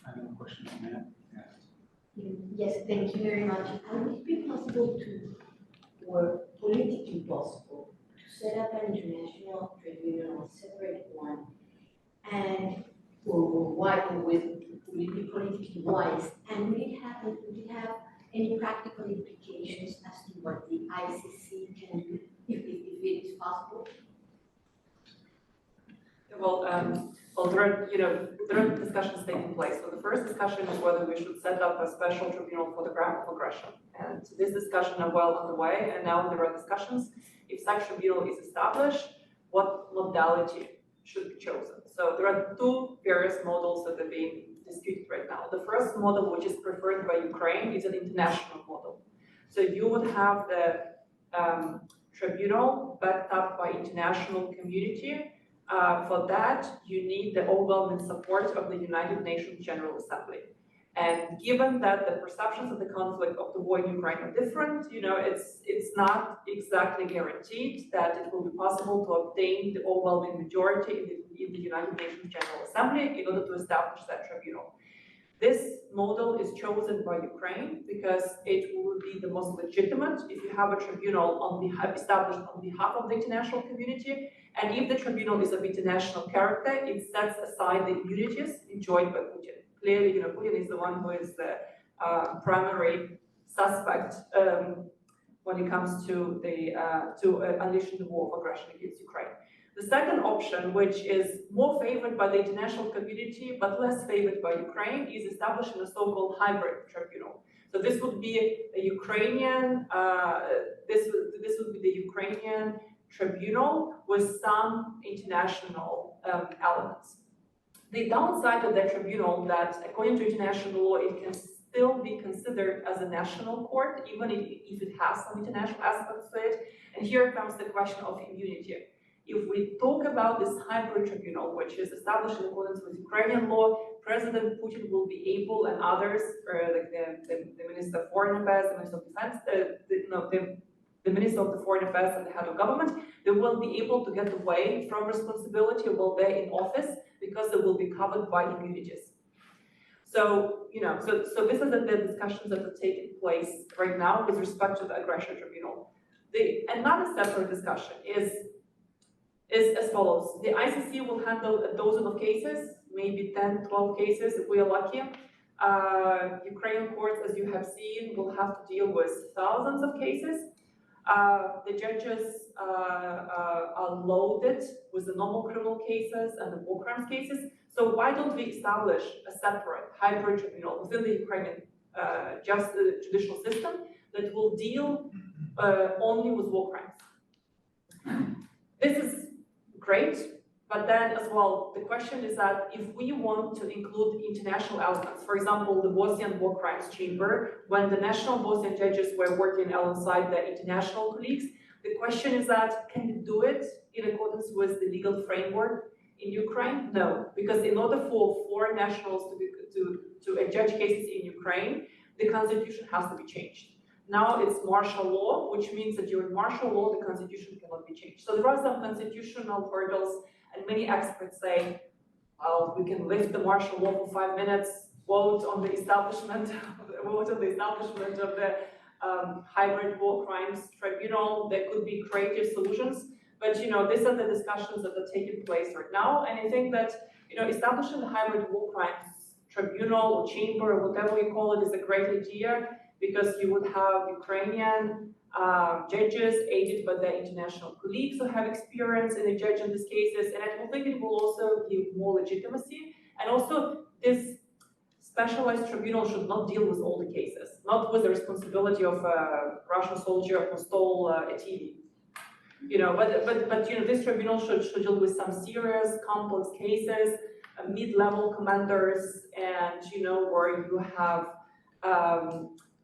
Final question, ma'am? Yes, thank you very much. Would it be possible or politically possible to set up an international tribunal, a separate one, and would it be politically wise, and would it have any practical implications as to what the ICC can do, if it is possible? Well, there are discussions taking place. So the first discussion is whether we should set up a special tribunal for the crime of aggression. And this discussion are well underway, and now there are discussions. If such tribunal is established, what modality should be chosen? So there are two various models that are being disputed right now. The first model, which is preferred by Ukraine, is an international model. So you would have the tribunal backed up by international community. For that, you need the overwhelming support of the United Nations General Assembly. And given that the perceptions of the conflict of the war in Ukraine are different, it's not exactly guaranteed that it will be possible to obtain the overwhelming majority in the United Nations General Assembly in order to establish that tribunal. This model is chosen by Ukraine because it will be the most legitimate if you have a tribunal established on behalf of the international community, and if the tribunal is of international character, it sets aside the immunities enjoyed by Putin. Clearly, Putin is the one who is the primary suspect when it comes to unleashing the war of aggression against Ukraine. The second option, which is more favored by the international community but less favored by Ukraine, is establishing a so-called hybrid tribunal. So this would be a Ukrainian, this would be the Ukrainian tribunal with some international elements. The downside of that tribunal that, according to international law, it can still be considered as a national court, even if it has some international aspects to it. And here comes the question of immunity. If we talk about this hybrid tribunal, which is established in accordance with Ukrainian law, President Putin will be able, and others, like the Minister of Foreign Affairs, the Minister of Defense, the Minister of the Foreign Affairs and the head of government, they will be able to get away from responsibility while they're in office because they will be covered by immunities. So, so this is the discussions that are taking place right now with respect to the aggression tribunal. Another separate discussion is as follows. The ICC will handle a dozen of cases, maybe 10, 12 cases if we are lucky. Ukrainian courts, as you have seen, will have to deal with thousands of cases. The judges are loaded with the normal criminal cases and the war crimes cases. So why don't we establish a separate hybrid tribunal within the Ukrainian judicial system that will deal only with war crimes? This is great, but then as well, the question is that if we want to include international elements, for example, the Bosnian War Crimes Chamber, when the national Bosnian judges were working alongside the international colleagues, the question is that, can you do it in accordance with the legal framework in Ukraine? No, because in order for foreign nationals to judge cases in Ukraine, the constitution has to be changed. Now it's martial law, which means that during martial law, the constitution cannot be changed. So there are some constitutional hurdles, and many experts say, well, we can lift the martial law for 5 minutes, vote on the establishment of the hybrid war crimes tribunal. There could be creative solutions, but these are the discussions that are taking place right now. And I think that establishing the hybrid war crimes tribunal or chamber or whatever you call it is a great idea, because you would have Ukrainian judges aided by their international colleagues who have experience in judging these cases, and I think it will also give more legitimacy. And also, this specialized tribunal should not deal with all the cases, not with the responsibility of a Russian soldier who stole a TV. But this tribunal should deal with some serious, complex cases, mid-level commanders, and where you have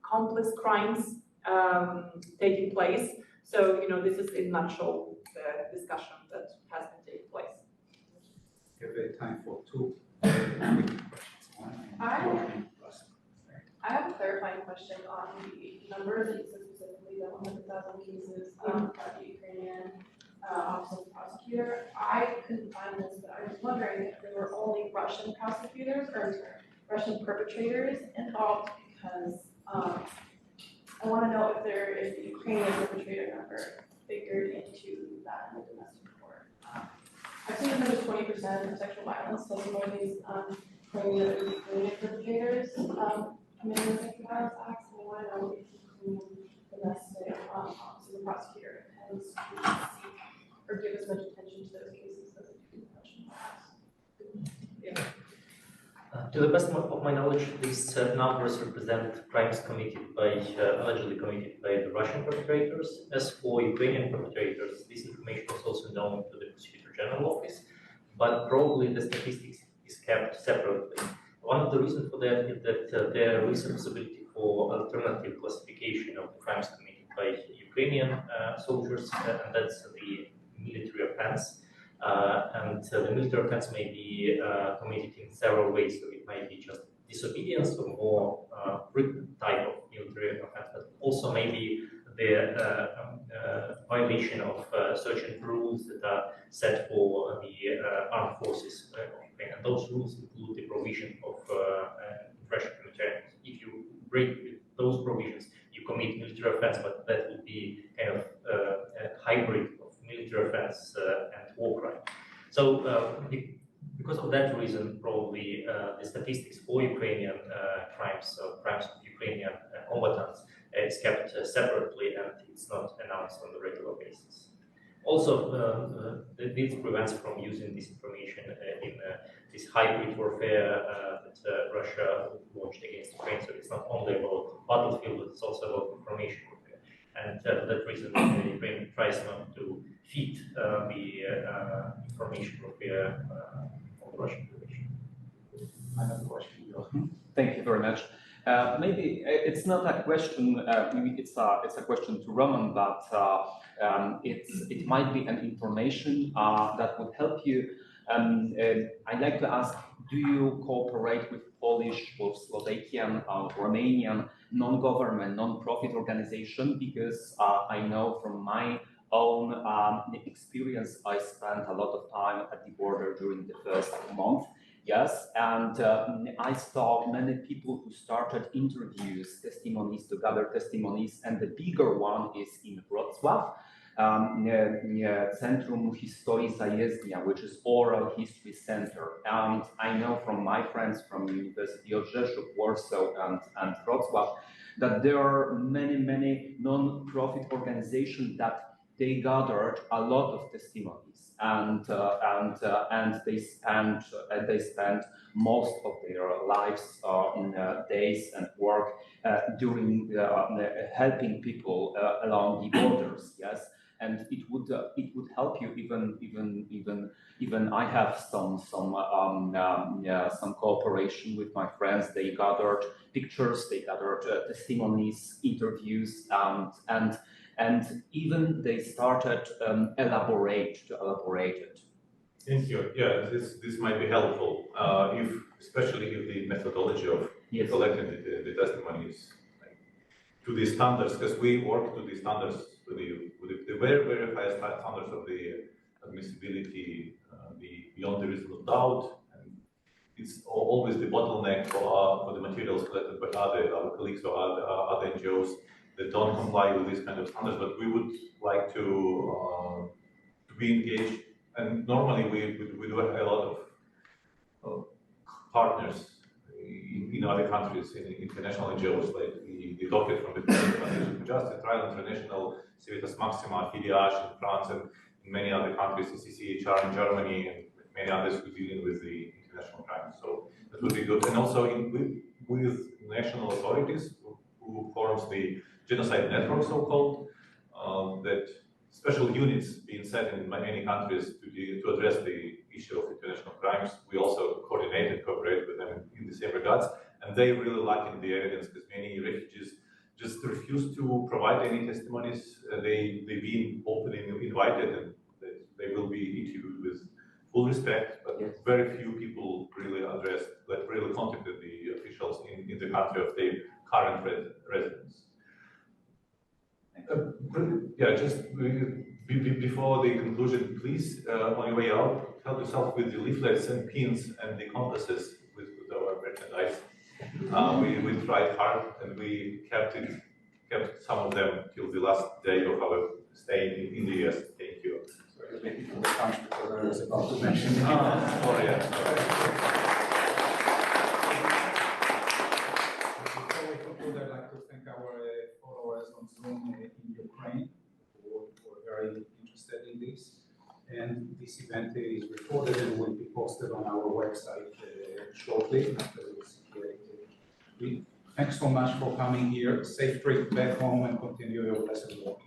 complex crimes taking place. So, this is in a nutshell the discussion that has been taking place. We have time for 2 questions. I have a clarifying question on the numbers that you said specifically, the 100,000 cases by the Ukrainian Office of the Prosecutor. I couldn't find this, but I was wondering if there were only Russian prosecutors or Russian perpetrators involved, because I want to know if the Ukrainian perpetrator number figured into that in the domestic court. I've seen that 20% of sexual violence, so some of these Ukrainian perpetrators committing sexual violence acts, and I want to know if the domestic office of the prosecutor intends to seek or give as much attention to those cases as they do Russian acts. Yeah. To the best of my knowledge, these numbers represent crimes allegedly committed by the Russian perpetrators. As for Ukrainian perpetrators, this information is also known to the Prosecutor General Office, but probably the statistics is kept separately. One of the reasons for that is that there is a possibility for alternative classification of the crimes committed by Ukrainian soldiers, and that's the military offense. And the military offense may be committed in several ways, so it might be just disobedience or more written type of military offense, but also maybe the violation of certain rules that are set for the armed forces of Ukraine. And those rules include the provision of infraction humanitarian. If you break those provisions, you commit military offense, but that would be kind of a hybrid of military offense and war crime. So because of that reason, probably the statistics for Ukrainian crimes of Ukrainian combatants is kept separately and it's not announced on a regular basis. Also, this prevents from using this information in this hybrid warfare that Russia launched against Ukraine. So it's not only about battlefield, but it's also about information warfare. And for that reason, Ukraine tries not to feed the information warfare of the Russian Federation. I have a question. Thank you very much. Maybe it's not a question. Maybe it's a question to Roman, but it might be an information that would help you. I'd like to ask: do you cooperate with Polish or Slovakian, Romanian non-government, non-profit organization? Because I know from my own experience, I spent a lot of time at the border during the first month. Yes, and I saw many people who started interviews, testimonies, to gather testimonies, and the bigger one is in Wrocław, Centrum Historii Zajezdnia, which is oral history center. And I know from my friends from University of Rzeszów, Warsaw, and Wrocław, that there are many non-profit organizations that they gathered a lot of testimonies, and they spent most of their lives in days and work during helping people along the borders. Yes, and it would help you even I have some cooperation with my friends. They gathered pictures, they gathered testimonies, interviews, and even they started elaborate it. Thank you. Yeah, this might be helpful, especially if the methodology of collecting the testimonies to the standards, because we work to the standards, with the very high standards of the admissibility, the beyond the reasonable doubt, and it's always the bottleneck for the materials collected by our colleagues or other NGOs that don't comply with these kind of standards, but we would like to be engaged. And normally we do have a lot of partners in other countries, in international NGOs, like the docket from the Foundation for Justice, Trial International, Civitas Maxima, FIDH in France, and in many other countries, CCCHR in Germany, and many others who are dealing with the international crime. So that would be good. And also with national authorities, who forms the genocide network, so-called, that special units being set in many countries to address the issue of international crimes. We also coordinate and cooperate with them in the same regards, and they really lack in the evidence because many refugees just refuse to provide any testimonies. They've been openly invited, and they will be interviewed with full respect, but very few people really really contacted the officials in the country of their current residence. Just before the conclusion, please, on your way out, help yourself with the leaflets and pins and the compasses with our merchandise. We tried hard, and we kept some of them till the last day of our stay in the US. Thank you. Sorry, waiting for the punch because I was about to mention. Sorry. Before we conclude, I'd like to thank our followers on Zoom in Ukraine who were very interested in this. And this event is recorded and will be posted on our website shortly after it's created. Thanks so much for coming here. Safe trip back home and continue your blessed work.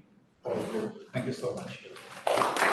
Thank you so much.